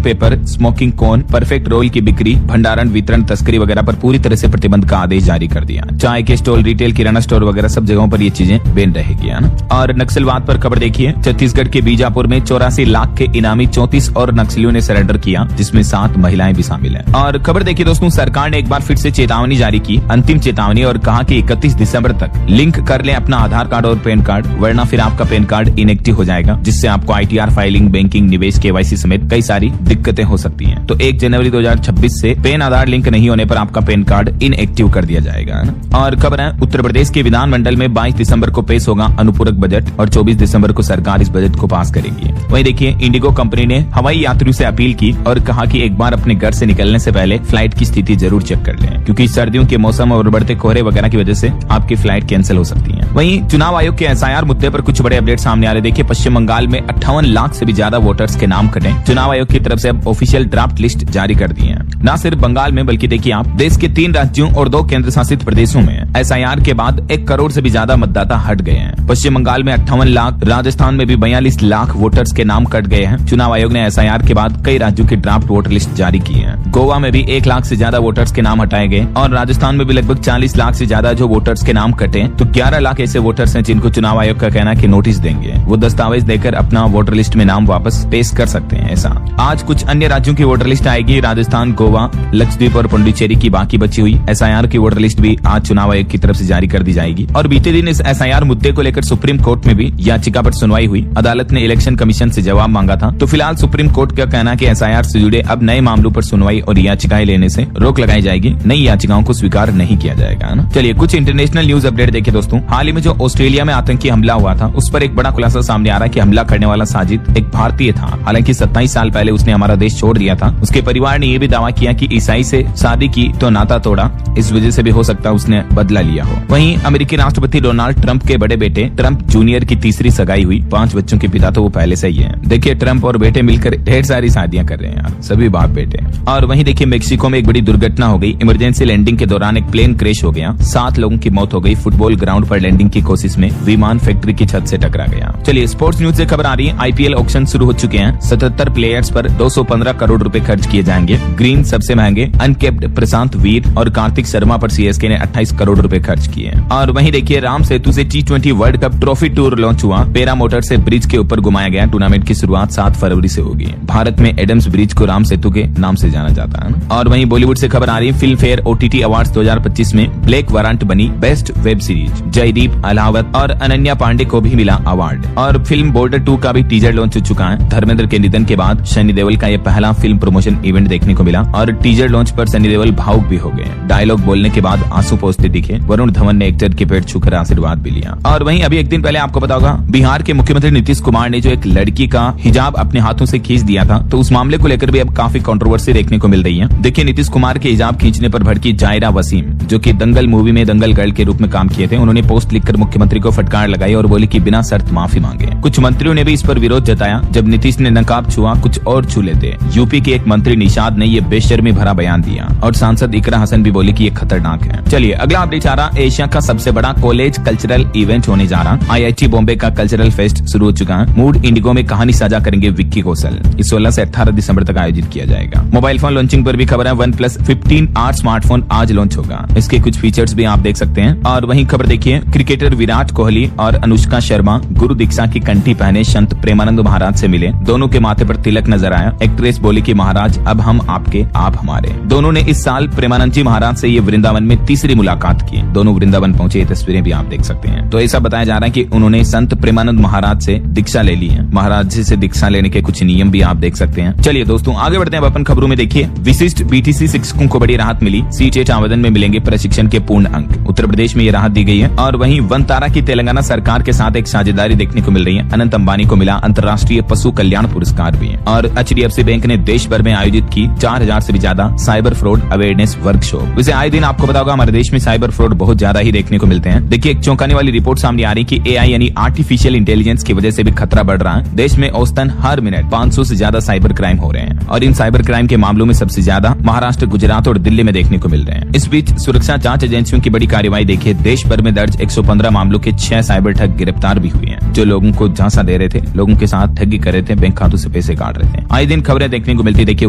paper, smoking cone, perfect roll की बिक्री, भंडारण, वितरण, तस्करी वगैरह पर पूरी तरह से प्रतिबंध का आदेश जारी कर दिया। चाय के स्टॉल, रिटेल, किराना स्टोर वगैरह सब जगहों पर ये चीजें बैन रहेगी। और नक्सलवाद पर खबर देखिए। छत्तीसगढ़ के बीजापुर में 84 लाख के इनामी 34 और नक्सलियों ने सरेंडर किया, जिसमें 7 महिलाएं भी शामिल हैं। और खबर देखिए दोस्तों, सरकार ने एक बार फिर से चेतावनी जारी की, अंतिम चेतावनी, और कहा कि 31 दिसंबर तक लिंक कर लें अपना आधार कार्ड और पैन कार्ड, वरना फिर आपका पैन कार्ड इनएक्टिव हो जाएगा, जिससे आपको ITR फाइलिंग, बैंकिंग, निवेश, KYC समेत कई सारी दिक्कतें हो सकती हैं। तो 1 जनवरी 2026 से पैन आधार लिंक नहीं होने पर आपका पैन कार्ड इनएक्टिव कर दिया जाएगा। और खबर है, उत्तर प्रदेश के विधानमंडल में 22 दिसंबर को पेश होगा अनुपूरक बजट और 24 दिसंबर को सरकार इस बजट को पास करेगी। वहीं देखिए, इंडिगो कंपनी ने हवाई यात्रियों से अपील की और कहा कि एक बार अपने घर से निकलने से पहले फ्लाइट की स्थिति जरूर चेक कर लें, क्योंकि सर्दियों के मौसम और बढ़ते कोहरे वगैरह की वजह से आपकी फ्लाइट कैंसिल हो सकती है। वहीं चुनाव आयोग के SIR मुद्दे पर कुछ बड़े अपडेट सामने आ रहे। देखिए, पश्चिम बंगाल में 58 लाख से भी ज्यादा वोटर्स के नाम कटे। चुनाव आयोग की तरफ से अब ऑफिशियल ड्राफ्ट लिस्ट जारी कर दी है। न सिर्फ बंगाल में, बल्कि देखिए आप, देश के 3 राज्यों और 2 केंद्र शासित प्रदेशों में SIR के बाद 1 करोड़ से भी ज्यादा मतदाता हट गए हैं। पश्चिम बंगाल में 58 लाख, राजस्थान में भी 42 लाख वोटर्स के नाम कट गए हैं। चुनाव आयोग ने SIR के बाद कई राज्यों की ड्राफ्ट वोटर लिस्ट जारी की है। गोवा में भी 1 लाख से ज्यादा वोटर्स के नाम हटाए गए और राजस्थान में भी लगभग 40 लाख से ज्यादा जो वोटर्स के नाम कटे। तो 11 लाख ऐसे वोटर्स हैं जिनको चुनाव आयोग का कहना है कि नोटिस देंगे, वो दस्तावेज देकर अपना वोटर लिस्ट में नाम वापस पेश कर सकते हैं। ऐसा आज कुछ अन्य राज्यों की वोटर लिस्ट आएगी। राजस्थान, गोवा, लक्षद्वीप और पुडुचेरी की बाकी बची हुई SIR की वोटर लिस्ट भी आज चुनाव आयोग की तरफ से जारी कर दी जाएगी। और बीते दिन इस SIR मुद्दे को लेकर सुप्रीम कोर्ट में भी याचिका पर सुनवाई हुई। अदालत ने इलेक्शन कमीशन से जवाब मांगा था। तो फिलहाल सुप्रीम कोर्ट का कहना है कि SIR से जुड़े अब नए मामलों पर सुनवाई और याचिकाएं लेने से रोक लगाई जाएगी। नई याचिकाओं को स्वीकार नहीं किया जाएगा ना। चलिए कुछ इंटरनेशनल न्यूज अपडेट देखिए दोस्तों। हाल ही में जो ऑस्ट्रेलिया में आतंकी हमला हुआ था, उस पर एक बड़ा खुलासा सामने आ रहा है कि हमला करने वाला साजिद एक भारतीय था। हालांकि 27 साल पहले उसने हमारा देश छोड़ दिया था। उसके परिवार ने यह भी दावा किया कि ईसाई से शादी की तो नाता तोड़ा, इस वजह से भी हो सकता है उसने बदला लिया हो। वहीं अमेरिकी राष्ट्रपति डोनाल्ड ट्रंप के बड़े बेटे ट्रंप जूनियर की तीसरी सगाई हुई। 5 बच्चों के पिता तो वो पहले से ही है। देखिए, ट्रंप और बेटे मिलकर ढेर सारी शादियां कर रहे हैं यार, सभी बाप बेटे। और वहीं देखिए, मेक्सिको में एक बड़ी दुर्घटना हो गई। इमरजेंसी लैंडिंग के दौरान एक प्लेन क्रैश हो गया। 7 लोगों की मौत हो गई। फुटबॉल ग्राउंड पर लैंडिंग की कोशिश में विमान फैक्ट्री की छत से टकरा गया। चलिए स्पोर्ट्स न्यूज से खबर आ रही है। IPL ऑक्शन शुरू हो चुके हैं। 77 प्लेयर्स पर 215 करोड़ रुपए खर्च किए जाएंगे। ग्रीन सबसे महंगे, अनकेप्ड प्रशांत वीर और कार्तिक शर्मा पर CSK ने 28 करोड़ रुपए खर्च किए। और वहीं देखिए, राम सेतु से T20 world cup trophy tour launch हुआ। पेरा मोटर से ब्रिज के ऊपर घुमाया गया। टूर्नामेंट की शुरुआत 7 फरवरी से होगी। भारत में एडम्स ब्रिज को राम सेतु के नाम से जाना जाता है। और वहीं बॉलीवुड से खबर आ रही है। फिल्म फेयर OTT अवार्ड्स 2025 में ब्लैक वारंट बनी best web series. Jaideep Ahlawat और अनन्या पांडे को भी मिला अवार्ड। और फिल्म बॉर्डर 2 का भी टीजर लॉन्च हो चुका है। धर्मेंद्र के निधन के बाद सनी देओल का यह पहला फिल्म प्रमोशन इवेंट देखने को मिला और टीजर लॉन्च पर सनी देओल भावुक भी हो गए। डायलॉग बोलने के बाद आंसू पोंछते दिखे। वरुण धवन ने एक्टर के पेट छूकर आशीर्वाद भी लिया। और वहीं अभी एक दिन पहले आपको पता होगा, बिहार के मुख्यमंत्री नीतीश कुमार ने जो एक लड़की का हिजाब अपने हाथों से खींच दिया था, तो उस मामले को लेकर भी अब काफी कंट्रोवर्सी देखने को मिल रही है। देखिए, नीतीश कुमार के हिजाब खींचने पर भड़की जायरा वसीम, जो कि दंगल मूवी में दंगल गर्ल के रूप में काम किए थे। उन्होंने पोस्ट लिखकर मुख्यमंत्री को फटकार लगाई और बोली कि बिना शर्त माफी मांगे। कुछ मंत्रियों ने भी इस पर विरोध जताया। जब नीतीश ने नकाब छुआ, कुछ और छू लेते। यूपी के एक मंत्री निषाद ने ये बेशर्मी भरा बयान दिया और सांसद इकरा हसन भी बोली कि ये खतरनाक है। चलिए अगला अपडेट आ रहा। एशिया का सबसे बड़ा कॉलेज कल्चरल इवेंट होने जा रहा। IIT बॉम्बे का कल्चरल फेस्ट शुरू हो चुका है। मूड इंडिगो में कहानी साझा करेंगे विक्की कौशल। इस 16 से 18 दिसंबर तक आयोजित किया जाएगा। मोबाइल फोन लॉन्चिंग पर भी खबर है। OnePlus 15R स्मार्टफोन आज लॉन्च होगा। इसके कुछ फीचर्स भी आप देख सकते हैं। और वहीं खबर देखिए, क्रिकेटर विराट कोहली और अनुष्का शर्मा गुरु दीक्षा की कंठी पहने संत प्रेमानंद महाराज से मिले। दोनों के माथे पर तिलक नजर आया। एक्ट्रेस बोली कि महाराज अब हम आपके, आप हमारे। दोनों ने इस साल प्रेमानंद जी महाराज से ये वृंदावन में तीसरी मुलाकात की। दोनों वृंदावन पहुंचे, ये तस्वीरें भी आप देख सकते हैं। तो ऐसा बताया जा रहा है कि उन्होंने संत प्रेमानंद महाराज से दीक्षा ले ली है। महाराज जी से दीक्षा लेने के कुछ नियम भी आप देख सकते हैं। चलिए दोस्तों आगे बढ़ते हैं अपन खबरों में। देखिए, विशिष्ट BTC शिक्षकों को बड़ी राहत मिली। CTET आवेदन में मिलेंगे प्रशिक्षण के पूर्ण अंक। उत्तर प्रदेश में ये राहत दी गई है। और वहीं वनतारा की तेलंगाना सरकार के साथ एक साझेदारी देखने को मिल रही है। अनंत अंबानी को मिला अंतर्राष्ट्रीय पशु कल्याण पुरस्कार भी। और HDFC बैंक ने देश भर में आयोजित की 4000 से भी ज्यादा साइबर फ्रॉड अवेयरनेस वर्कशॉप। वैसे आए दिन आपको पता होगा, हमारे देश में साइबर फ्रॉड बहुत ज्यादा ही देखने को मिलते हैं। देखिए, एक चौंकाने वाली रिपोर्ट सामने आ रही कि एआई यानी आर्टिफिशियल इंटेलिजेंस की वजह से भी खतरा बढ़ रहा है। देश में औसतन हर मिनट 500 से ज्यादा साइबर क्राइम हो रहे हैं और इन साइबर क्राइम के मामलों में सबसे ज्यादा महाराष्ट्र, गुजरात और दिल्ली में देखने को मिल रहे हैं। इस बीच सुरक्षा जांच एजेंसियों की बड़ी कार्रवाई देखिए, देश भर में दर्ज 115 मामलों के 6 साइबर ठग गिरफ्तार भी हुए हैं, जो लोगों को झांसा दे रहे थे, लोगों के साथ ठगी कर रहे थे, बैंक खातों से पैसे काट रहे थे। आए दिन खबरें देखने को मिलती। देखिए,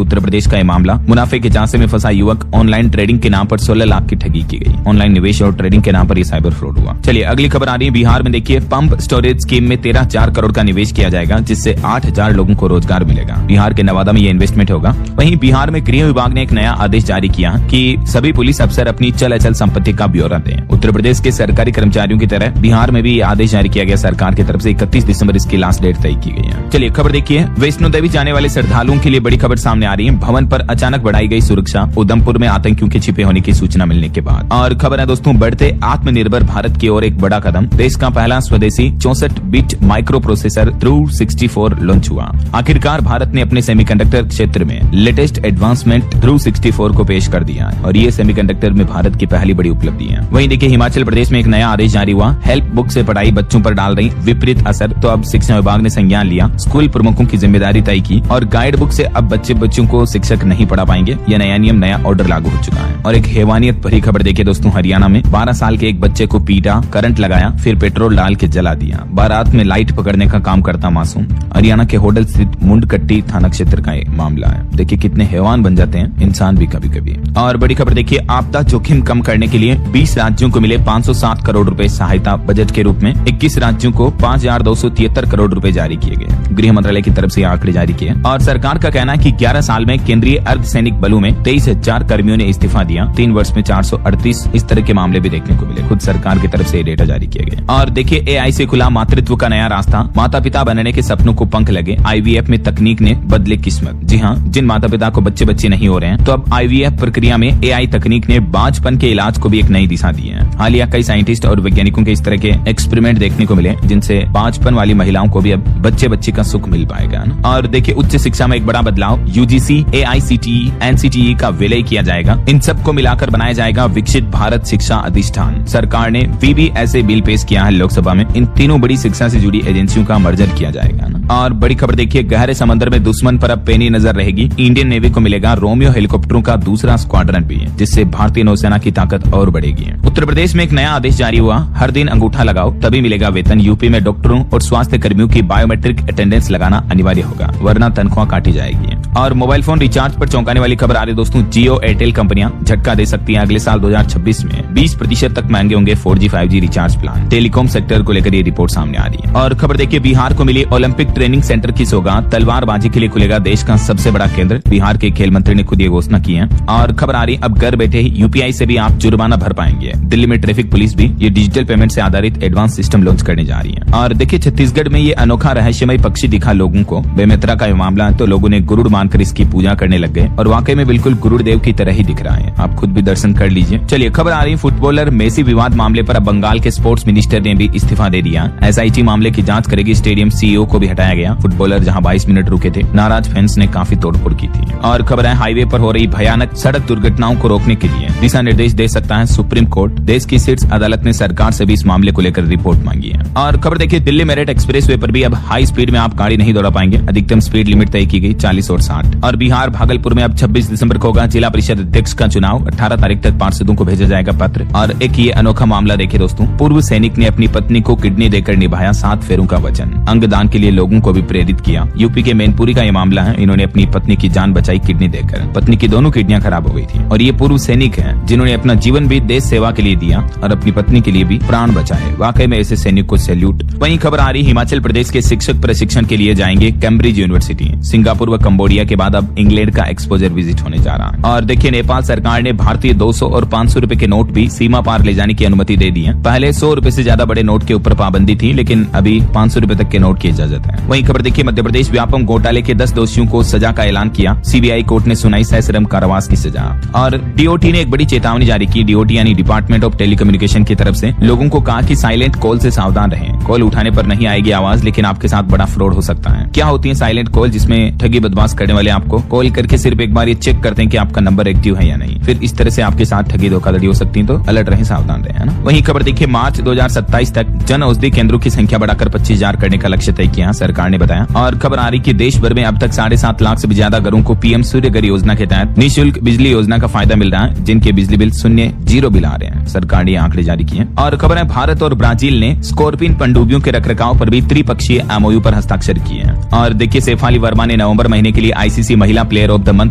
उत्तर प्रदेश का यह मामला, मुनाफे के झांसे में फंसा युवक, ऑनलाइन ट्रेडिंग के नाम पर 16 लाख की ठगी की गई। ऑनलाइन निवेश और ट्रेडिंग के नाम पर यह साइबर फ्रॉड हुआ। चलिए अगली खबर आ रही है बिहार में। देखिए, पंप स्टोरेज स्कीम में 13,000 करोड़ का निवेश किया जाएगा, जिससे 8,000 लोगों को रोजगार मिलेगा। बिहार के नवादा में ये इन्वेस्टमेंट होगा। वहीं बिहार में गृह विभाग ने एक नया आदेश जारी किया कि सभी पुलिस अफसर अपनी चल अचल संपत्ति का ब्यौरा दें। उत्तर प्रदेश के सरकारी कर्मचारियों की तरह बिहार में भी आदेश जारी किया गया सरकार की तरफ से। 31 दिसंबर इसकी लास्ट डेट तय की गई है। चलिए खबर देखिए, वैष्णो देवी जाने वाले श्रद्धालुओं के लिए बड़ी खबर सामने आ रही है। भवन पर अचानक बढ़ाई गई सुरक्षा, उधमपुर में आतंकियों के छिपे होने की सूचना मिलने के बाद। और खबर है दोस्तों, बढ़ते आत्मनिर्भर भारत की ओर एक बड़ा कदम। देश का पहला स्वदेशी 64 bit micro processor through 64 launch हुआ। आखिरकार भारत ने अपने सेमीकंडक्टर क्षेत्र में लेटेस्ट एडवांसमेंट थ्रू 64 को पेश कर दिया है और ये सेमीकंडक्टर में भारत की पहली बड़ी उपलब्धि है। वहीं देखिए, हिमाचल प्रदेश में एक नया आदेश जारी हुआ। हेल्प बुक से पढ़ाई बच्चों पर डाल रही विपरीत असर, तो अब शिक्षा विभाग ने संज्ञान लिया, स्कूल प्रमुखों की जिम्मेदारी तय की और गाइड बुक से अब बच्चों को शिक्षक नहीं पढ़ा पाएंगे। यह नया नियम, नया ऑर्डर लागू हो चुका है। और एक हैवानियत भरी खबर देखिए दोस्तों, हरियाणा में 12 साल के एक बच्चे को पीटा, करंट लगाया, फिर पेट्रोल डाल के जला दिया। बारात में लाइट पकड़ने का काम करता मासूम। हरियाणा के होडल स्थित मुंडकट्टी थाना क्षेत्र का ये मामला है। देखिए कितने हैवान बन जाते हैं इंसान भी कभी कभी। और बड़ी खबर देखिए, आपदा जोखिम कम करने के लिए 20 राज्यों को मिले 507 करोड़ रुपए सहायता। बजट के रूप में 21 राज्यों को 5,273 करोड़ रुपए जारी किए गए। गृह मंत्रालय की तरफ से आंकड़े जारी किए और सरकार का कहना है कि 11 साल में केंद्रीय अर्धसैनिक बलों में 23,000 कर्मियों ने इस्तीफा दिया। 3 वर्ष में 438 इस तरह के मामले भी देखने को मिले। खुद सरकार की तरफ से डेटा जारी किए गए। और देखिए, एआई से खुला मातृत्व का नया रास्ता। माता पिता बनने के सपनों को पंख लगे। आईवीएफ में तकनीक ने बदले किस्मत। जी हाँ, जिन माता पिता को बच्चे नहीं हो रहे हैं, तो अब आईवीएफ प्रक्रिया में एआई तकनीक ने बांझपन के इलाज को भी एक नई दिशा दी है। हालिया कई साइंटिस्ट और वैज्ञानिकों के इस तरह के एक्सपेरिमेंट देखने को मिले, जिनसे बांझपन वाली महिलाओं को भी अब बच्चे का सुख मिल पाएगा। और देखिए, उच्च शिक्षा में एक बड़ा बदलाव। यूजीसी, एआईसीटीई, एनसीटीई का विलय किया जाएगा। इन सबको मिलाकर बनाया जाएगा विकसित भारत शिक्षा अधिष्ठान। सरकार ने VBSA बिल पेश किया है लोकसभा में। इन तीनों बड़ी शिक्षा से जुड़ी एजेंसियों का मर्जर किया जाएगा। और बड़ी खबर देखिए, गहरे समंदर में दुश्मन पर अब पैनी नजर रहेगी। इंडियन नेवी को मिलेगा रोमियो हेलीकॉप्टरों का दूसरा स्क्वाड्रन भी, जिससे भारतीय नौसेना की ताकत और बढ़ेगी। उत्तर प्रदेश में एक नया आदेश जारी हुआ। हर दिन अंगूठा लगाओ तभी मिलेगा वेतन। यूपी में डॉक्टरों और स्वास्थ्य कर्मियों की बायोमेट्रिक अटेंडेंस लगाना अनिवार्य होगा, वरना तनख्वाह काटी जाएगी। और मोबाइल फोन रिचार्ज पर चौंकाने वाली खबर आ रही है दोस्तों। जियो एयरटेल कंपनियां झटका दे सकती हैं। अगले साल 2026 में 20% तक महंगे होंगे 4G 5G recharge plan. Telecom sector को लेकर ये रिपोर्ट सामने आ रही है। और खबर देखिए, बिहार को मिली ओलंपिक ट्रेनिंग सेंटर की सौगात। तलवारबाजी के लिए खुलेगा देश का सबसे बड़ा केंद्र। बिहार के खेल मंत्री ने खुद ये घोषणा की है। और खबर आ रही, अब घर बैठे ही UPI से भी आप जुर्माना भर पाएंगे। दिल्ली में ट्रैफिक पुलिस भी ये डिजिटल पेमेंट से आधारित एडवांस सिस्टम लॉन्च करने जा रही है। और देखिए, छत्तीसगढ़ में ये अनोखा रहस्यमय पक्षी दिखा लोगों को। बेमेतरा का ये मामला है, तो लोगों ने गुरुड़ मानकर इसकी पूजा करने लग गए और वाकई में बिल्कुल गुरुड़ देव की तरह ही दिख रहा है। आप खुद भी दर्शन कर लीजिए। चलिए खबर आ रही, फुटबॉलर मेसी विवाद मामले पर अब बंगाल के स्पोर्ट्स मिनिस्टर ने भी इस्तीफा दे दिया। SIT मामले की जांच करेगी। स्टेडियम CEO को भी हटाया गया। फुटबॉलर जहां 22 मिनट रुके थे, नाराज फैंस ने काफी तोड़फोड़ की थी। और खबर है, हाईवे पर हो रही भयानक सड़क दुर्घटनाओं को रोकने के लिए दिशा निर्देश दे सकता है सुप्रीम कोर्ट। देश की शीर्ष अदालत ने सरकार से भी इस मामले को लेकर रिपोर्ट मांगी है। और खबर देखिए, दिल्ली मेरठ एक्सप्रेसवे पर भी अब हाई स्पीड में आप गाड़ी नहीं दौड़ा पाएंगे। अधिकतम स्पीड लिमिट तय की गई 40 और 60। और बिहार भागलपुर में अब 26 दिसंबर को होगा जिला परिषद अध्यक्ष का चुनाव। 18 तारीख तक पार्षदों को भेजा जाएगा पत्र। और एक ये अनोखा मामला देखिए दोस्तों, पूर्व सैनिक ने अपनी पत्नी को किडनी देकर निभाया 7 फेरों का वचन। अंगदान के लिए लोगों को भी प्रेरित किया। यूपी के मैनपुरी का ये मामला है। इन्होंने अपनी पत्नी की जान बचाई किडनी देकर। पत्नी की दोनों किडनियां खराब हो गई थी। और ये पूर्व सैनिक हैं जिन्होंने अपना जीवन भी देश सेवा के लिए दिया और अपनी पत्नी के लिए भी प्राण बचाए। वाकई में ऐसे सैनिक को सैल्यूट। वहीं खबर आ रही, हिमाचल प्रदेश के शिक्षक प्रशिक्षण के लिए जाएंगे कैम्ब्रिज यूनिवर्सिटी। सिंगापुर व कंबोडिया के बाद अब इंग्लैंड का एक्सपोजर विजिट होने जा रहा है। और देखिए, नेपाल सरकार ने भारतीय 200 और 500 रुपए के नोट भी सीमा पार ले जाने की अनुमति दे दी है। पहले 100 रुपए से ज्यादा बड़े नोट के ऊपर पाबंदी थी, लेकिन अभी 500 रुपए तक के नोट की इजाजत है। वहीं खबर देखिए, मध्य प्रदेश व्यापम घोटाले के 10 दोषियों को सजा का ऐलान किया। CBI कोर्ट ने सुनाई सश्रम कारावास की सजा। और DOT ने एक बड़ी चेतावनी जारी की। DOT यानी डिपार्टमेंट ऑफ टेलीकम्युनिकेशन की तरफ से लोगों को कहा कि साइलेंट कॉल से सावधान रहें। कॉल उठाने पर नहीं आएगी आवाज, लेकिन आपके साथ बड़ा फ्रॉड हो सकता है। क्या होती है साइलेंट कॉल? जिसमें ठगी बदमाश करने वाले आपको कॉल करके सिर्फ एक बार ये चेक करते हैं कि आपका नंबर एक्टिव है या नहीं। फिर इस तरह से आपके साथ ठगी धोखाधड़ी हो सकती है, तो अलर्ट रहें, सावधान रहें, है ना। वहीं खबर देखिए, मार्च 2027 तक जन औषधि केंद्रों की संख्या बढ़ाकर 25,000 करने का लक्ष्य तय किया सरकार ने बताया। और खबर आ रही कि देश भर में अब तक 7.5 लाख से भी ज्यादा घरों को पीएम सूर्यघर योजना के तहत निःशुल्क बिजली योजना का फायदा मिल रहा है, जिनके बिजली बिल शून्य जीरो बिल आ रहे हैं। सरकार ने आंकड़े जारी किए। और खबर है, भारत और ब्राजील ने स्कॉर्पियन पनडुब्बियों के रखरखाव पर भी त्रिपक्षीय एमओयू पर हस्ताक्षर किए हैं। और देखिए, शेफाली वर्मा ने नवंबर महीने के लिए आईसीसी महिला प्लेयर ऑफ द मंथ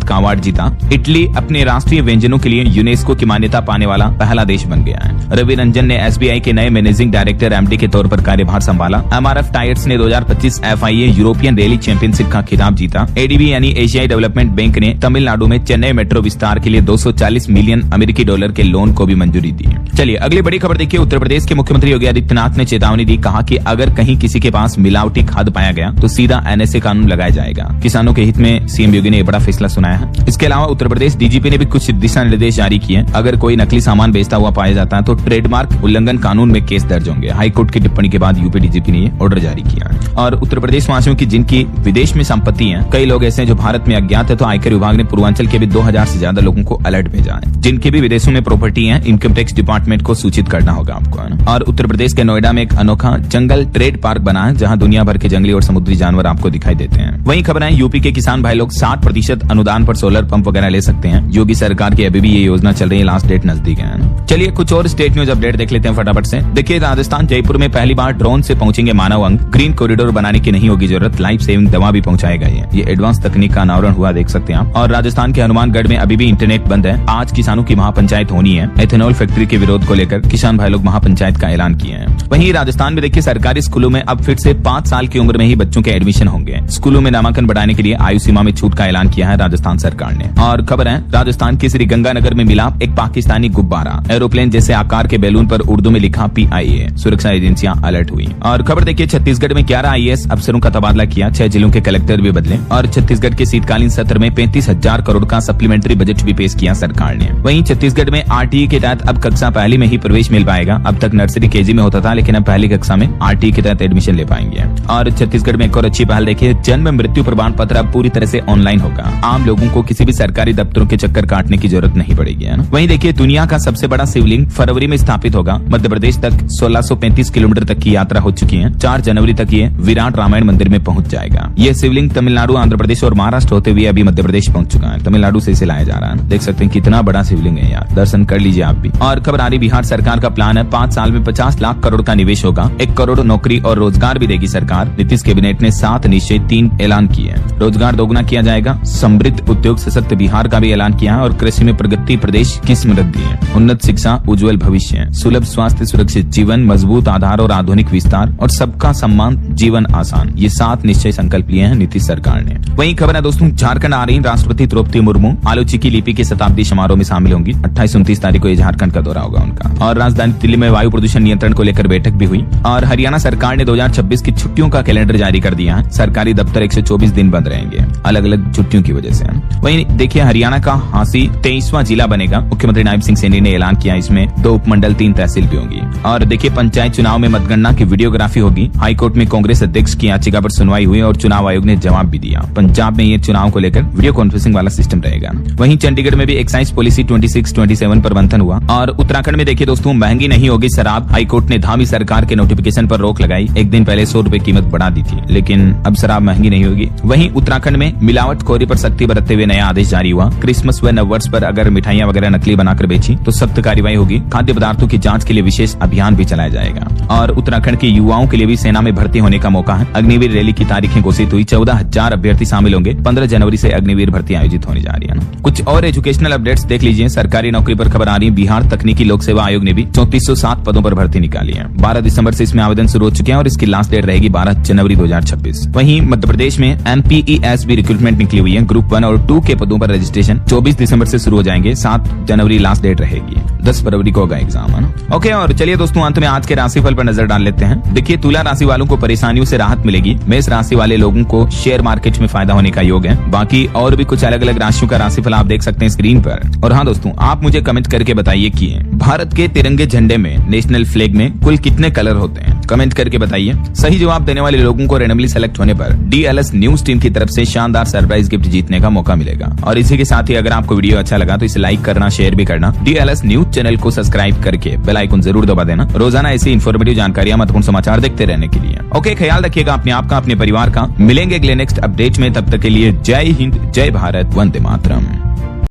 का अवार्ड जीता। इटली अपने राष्ट्रीय व्यंजनों के लिए यूनेस्को की मान्यता पाने वाला पहला देश बन गया है। रवि रंजन ने एसबीआई के नए मैनेजिंग डायरेक्टर एमडी के तौर पर कार्यभार संभाला। एमआरएफ टायर्स ने 2025 एफआईए यूरोपियन रैली चैंपियनशिप का खिताब जीता। एडीबी यानी एशियाई डेवलपमेंट बैंक ने तमिलनाडु में चेन्नई मेट्रो विस्तार के लिए 240 मिलियन अमेरिकी डॉलर के लोन को भी मंजूरी दी। चलिए अगली बड़ी खबर देखिए, उत्तर प्रदेश के मुख्यमंत्री योगी आदित्यनाथ ने चेतावनी दी। कहा कि अगर कहीं किसी के पास मिलावटी खाद पाया गया तो सीधा एनएसए कानून लगाया जाएगा। किसानों के हित में सीएम योगी ने बड़ा फैसला सुनाया है। इसके अलावा उत्तर प्रदेश डीजीपी ने भी कुछ दिशा निर्देश जारी किए। अगर कोई नकली सामान बेचता हुआ पाया जाता है तो ट्रेडमार्क उल्लंघन कानून में केस दर्ज होंगे। हाईकोर्ट की टिप्पणी के बाद यूपी डीजीपी ने ऑर्डर जारी किया है। और उत्तर प्रदेश वासियों की जिनकी विदेश में संपत्ति है, कई लोग ऐसे हैं जो भारत में अज्ञात है, तो आयकर विभाग ने पूर्वांचल के भी 2000 से ज्यादा लोगों को अलर्ट भेजा है। जिनके भी विदेशों में प्रॉपर्टी है, इनकम टैक्स डिपार्टमेंट को सूचित करना होगा आपको, है ना। और उत्तर प्रदेश के नोएडा में एक अनोखा जंगल ट्रेड पार्क बना है, जहां दुनिया भर के जंगली और समुद्री जानवर आपको दिखाई देते हैं। वहीं खबर है, यूपी के किसान भाई लोग 60% अनुदान पर सोलर पंप वगैरह ले सकते हैं। योगी सरकार की अभी भी ये योजना चल रही है, लास्ट डेट नजदीक है ना। चलिए कुछ और स्टेट न्यूज अपडेट देख लेते हैं फटाफट से। देखिए, राजस्थान जयपुर में पहली बार ड्रोन से पहुंचेंगे मानव अंग। ग्रीन कॉरिडोर बनाने की नहीं होगी जरूरत, लाइफ सेविंग दवा भी पहुंचाएगा ये एडवांस तकनीक का अनावरण हुआ, देख सकते हैं आप। और राजस्थान के हनुमानगढ़ में अभी भी इंटरनेट बंद है। आज किसानों की महापंचायत होनी है। एथेनॉल फैक्ट्री के विरोध को लेकर किसान भाई लोग महापंचायत का ऐलान किए हैं। वहीं राजस्थान में देखिए, सरकारी स्कूलों में अब फिर से 5 साल की उम्र में ही बच्चों के एडमिशन होंगे। स्कूलों में नामांकन बढ़ाने के लिए आयु सीमा में छूट का ऐलान किया है राजस्थान सरकार ने। और खबर है, राजस्थान के श्रीगंगानगर में मिला एक पाकिस्तानी गुब्बारा। एरोप्लेन जैसे आकार के बैलून पर उर्दू में लिखा PIA। सुरक्षा एजेंसियां अलर्ट हुई। और खबर देखिए, छत्तीसगढ़ में 11 IAS अफसरों का तबादला किया। 6 जिलों के कलेक्टर भी बदले। और छत्तीसगढ़ के शीतकालीन सत्र में 35,000 करोड़ का सप्लीमेंट्री बजट भी पेश किया सरकार ने। वहीं छत्तीसगढ़ में RTE के तहत अब कक्षा पहली में ही प्रवेश मिल पाएगा। अब तक नर्सरी KG में होता था, लेकिन अब पहली कक्षा में RTE के तहत एडमिशन ले पाएंगे। और छत्तीसगढ़ में एक और अच्छी पहल देखिए, जन्म मृत्यु प्रमाण पत्र अब पूरी तरह से ऑनलाइन होगा। आम लोगों को किसी भी सरकारी दफ्तरों के चक्कर काटने की जरूरत नहीं पड़ेगी, है ना। वहीं देखिए, दुनिया का सबसे बड़ा शिवलिंग फरवरी में स्थापित होगा। मध्य प्रदेश तक 1635 किलोमीटर तक की यात्रा हो चुकी है। 4 जनवरी तक ये विराट रामायण मंदिर में पहुंच जाएगा। यह शिवलिंग तमिलनाडु, आंध्र प्रदेश और महाराष्ट्र होते हुए अभी मध्य प्रदेश पहुंच चुका है। तमिलनाडु से इसे लाया जा रहा है। देख सकते हैं कितना बड़ा शिवलिंग है यार, दर्शन कर लीजिए आप भी। और खबर आ रही, बिहार सरकार का प्लान है 5 साल में 50 लाख करोड़ का निवेश होगा। 1 करोड़ नौकरी और रोजगार भी देगी सरकार। नीतीश कैबिनेट ने 7 निश्चय 3 ऐलान किए हैं। रोजगार दोगुना किया जाएगा। समृद्ध उद्योग सशक्त बिहार का भी ऐलान किया है। और कृषि में प्रगति प्रदेश की समृद्धि है। उन्नत शिक्षा, उज्जवल भविष्य, सुलभ स्वास्थ्य, सुरक्षित जीवन, मजबूत आधार और आधुनिक विस्तार और सबका सम्मान, जीवन आसान, ये 7 निश्चय संकल्प लिए हैं नीतीश सरकार ने। वहीं खबर है दोस्तों, झारखंड आ रही राष्ट्रपति द्रौपदी मुर्मू आलोचिकी लिपि के शताब्दी समारोह में शामिल होंगी। 28-29 तारीख को ये झारखंड का दौरा होगा उनका। और राजधानी दिल्ली में वायु प्रदूषण नियंत्रण को लेकर बैठक भी हुई। और हरियाणा सरकार ने 2026 की छुट्टियों का कैलेंडर जारी कर दिया है। सरकारी दफ्तर 124 दिन बंद रहेंगे, अलग अलग छुट्टियों की वजह से। वहीं देखिए, हरियाणा का हांसी 23वां जिला बनेगा। मुख्यमंत्री नायब सिंह सैनी ने ऐलान किया। इसमें 2 उपमंडल, 3 तहसील भी होंगी। और देखिए, पंचायत चुनाव में मतगणना की वीडियोग्राफी होगी। हाईकोर्ट में कांग्रेस अध्यक्ष की याचिका पर सुनवाई हुई और चुनाव आयोग ने जवाब भी दिया। पंजाब में ये चुनाव को लेकर वीडियो कॉन्फ्रेंसिंग वाला सिस्टम रहेगा। वहीं चंडीगढ़ में भी एक्साइज पॉलिसी 26-27 पर मंथन हुआ। और उत्तराखंड में देखिए दोस्तों, महंगी नहीं होगी शराब। हाईकोर्ट ने धामी सरकार के नोटिफिकेशन पर रोक लगाई। एक दिन पहले 100 रुपए कीमत बढ़ा दी थी, लेकिन अब शराब महंगी नहीं होगी। वहीं उत्तराखंड में मिलावटखोरी पर सख्ती बरतते हुए नया आदेश जारी हुआ। क्रिसमस व नववर्ष पर अगर मिठाइयां वगैरह नकली बनाकर बेची तो सख्त कार्रवाई होगी। खाद्य पदार्थों की जांच के लिए विशेष अभियान भी चलाया जाएगा। और उत्तराखंड के युवाओं के लिए भी सेना में भर्ती होने का मौका है। अग्निवीर रैली की तारीखें घोषित हुई। 14,000 अभ्यर्थी शामिल होंगे। 15 जनवरी से अग्निवीर भर्ती आयोजित होने जा रही है ना। कुछ और एजुकेशनल अपडेट्स देख लीजिए। सरकारी नौकरी पर खबर आ रही है। बिहार तकनीकी लोक सेवा आयोग ने भी 3407 पदों पर भर्ती निकाली है। 12 दिसंबर से इसमें आवेदन शुरू हो चुके हैं और इसकी लास्ट डेट रहेगी 12 जनवरी 2026। वहीं मध्य प्रदेश में MPES भी रिक्रूटमेंट निकली हुई है। ग्रुप 1 और 2 के पदों पर रजिस्ट्रेशन 24 दिसंबर से शुरू हो जाएंगे। 7 जनवरी लास्ट डेट रहेगी। 10 फरवरी को होगा एग्जाम, है ना। ओके, और चलिए दोस्तों, अंत में आज के राशिफल पर नजर डाल लेते हैं। देखिए, तुला राशि वालों को परेशानियों से राहत मिलेगी। मेष राशि वाले लोगों को शेयर मार्केट में फायदा होने का योग है। बाकी और भी कुछ अलग अलग राशियों का राशिफल आप देख सकते हैं स्क्रीन पर। और हाँ दोस्तों, आप मुझे कमेंट करके बताइए कि भारत के तिरंगे झंडे में, नेशनल फ्लैग में कुल कितने कलर होते हैं। कमेंट करके बताइए। सही जवाब देने वाले लोगों को रैंडमली सेलेक्ट होने पर DLS न्यूज टीम की तरफ से शानदार सरप्राइज गिफ्ट जीतने का मौका मिलेगा। और इसी के साथ ही अगर आपको वीडियो अच्छा लगा तो इसे लाइक करना, शेयर भी करना। DLS न्यूज चैनल को सब्सक्राइब करके बेल आइकन जरूर दबा देना, रोजाना ऐसी इन्फॉर्मेटिव जानकारियां, महत्वपूर्ण समाचार देखते रहने के लिए। ओके, ख्याल रखिएगा अपने आप का, अपने परिवार का। मिलेंगे अगले नेक्स्ट अपडेट में, तब तक के लिए जय हिंद, जय भारत, वंदे मातरम।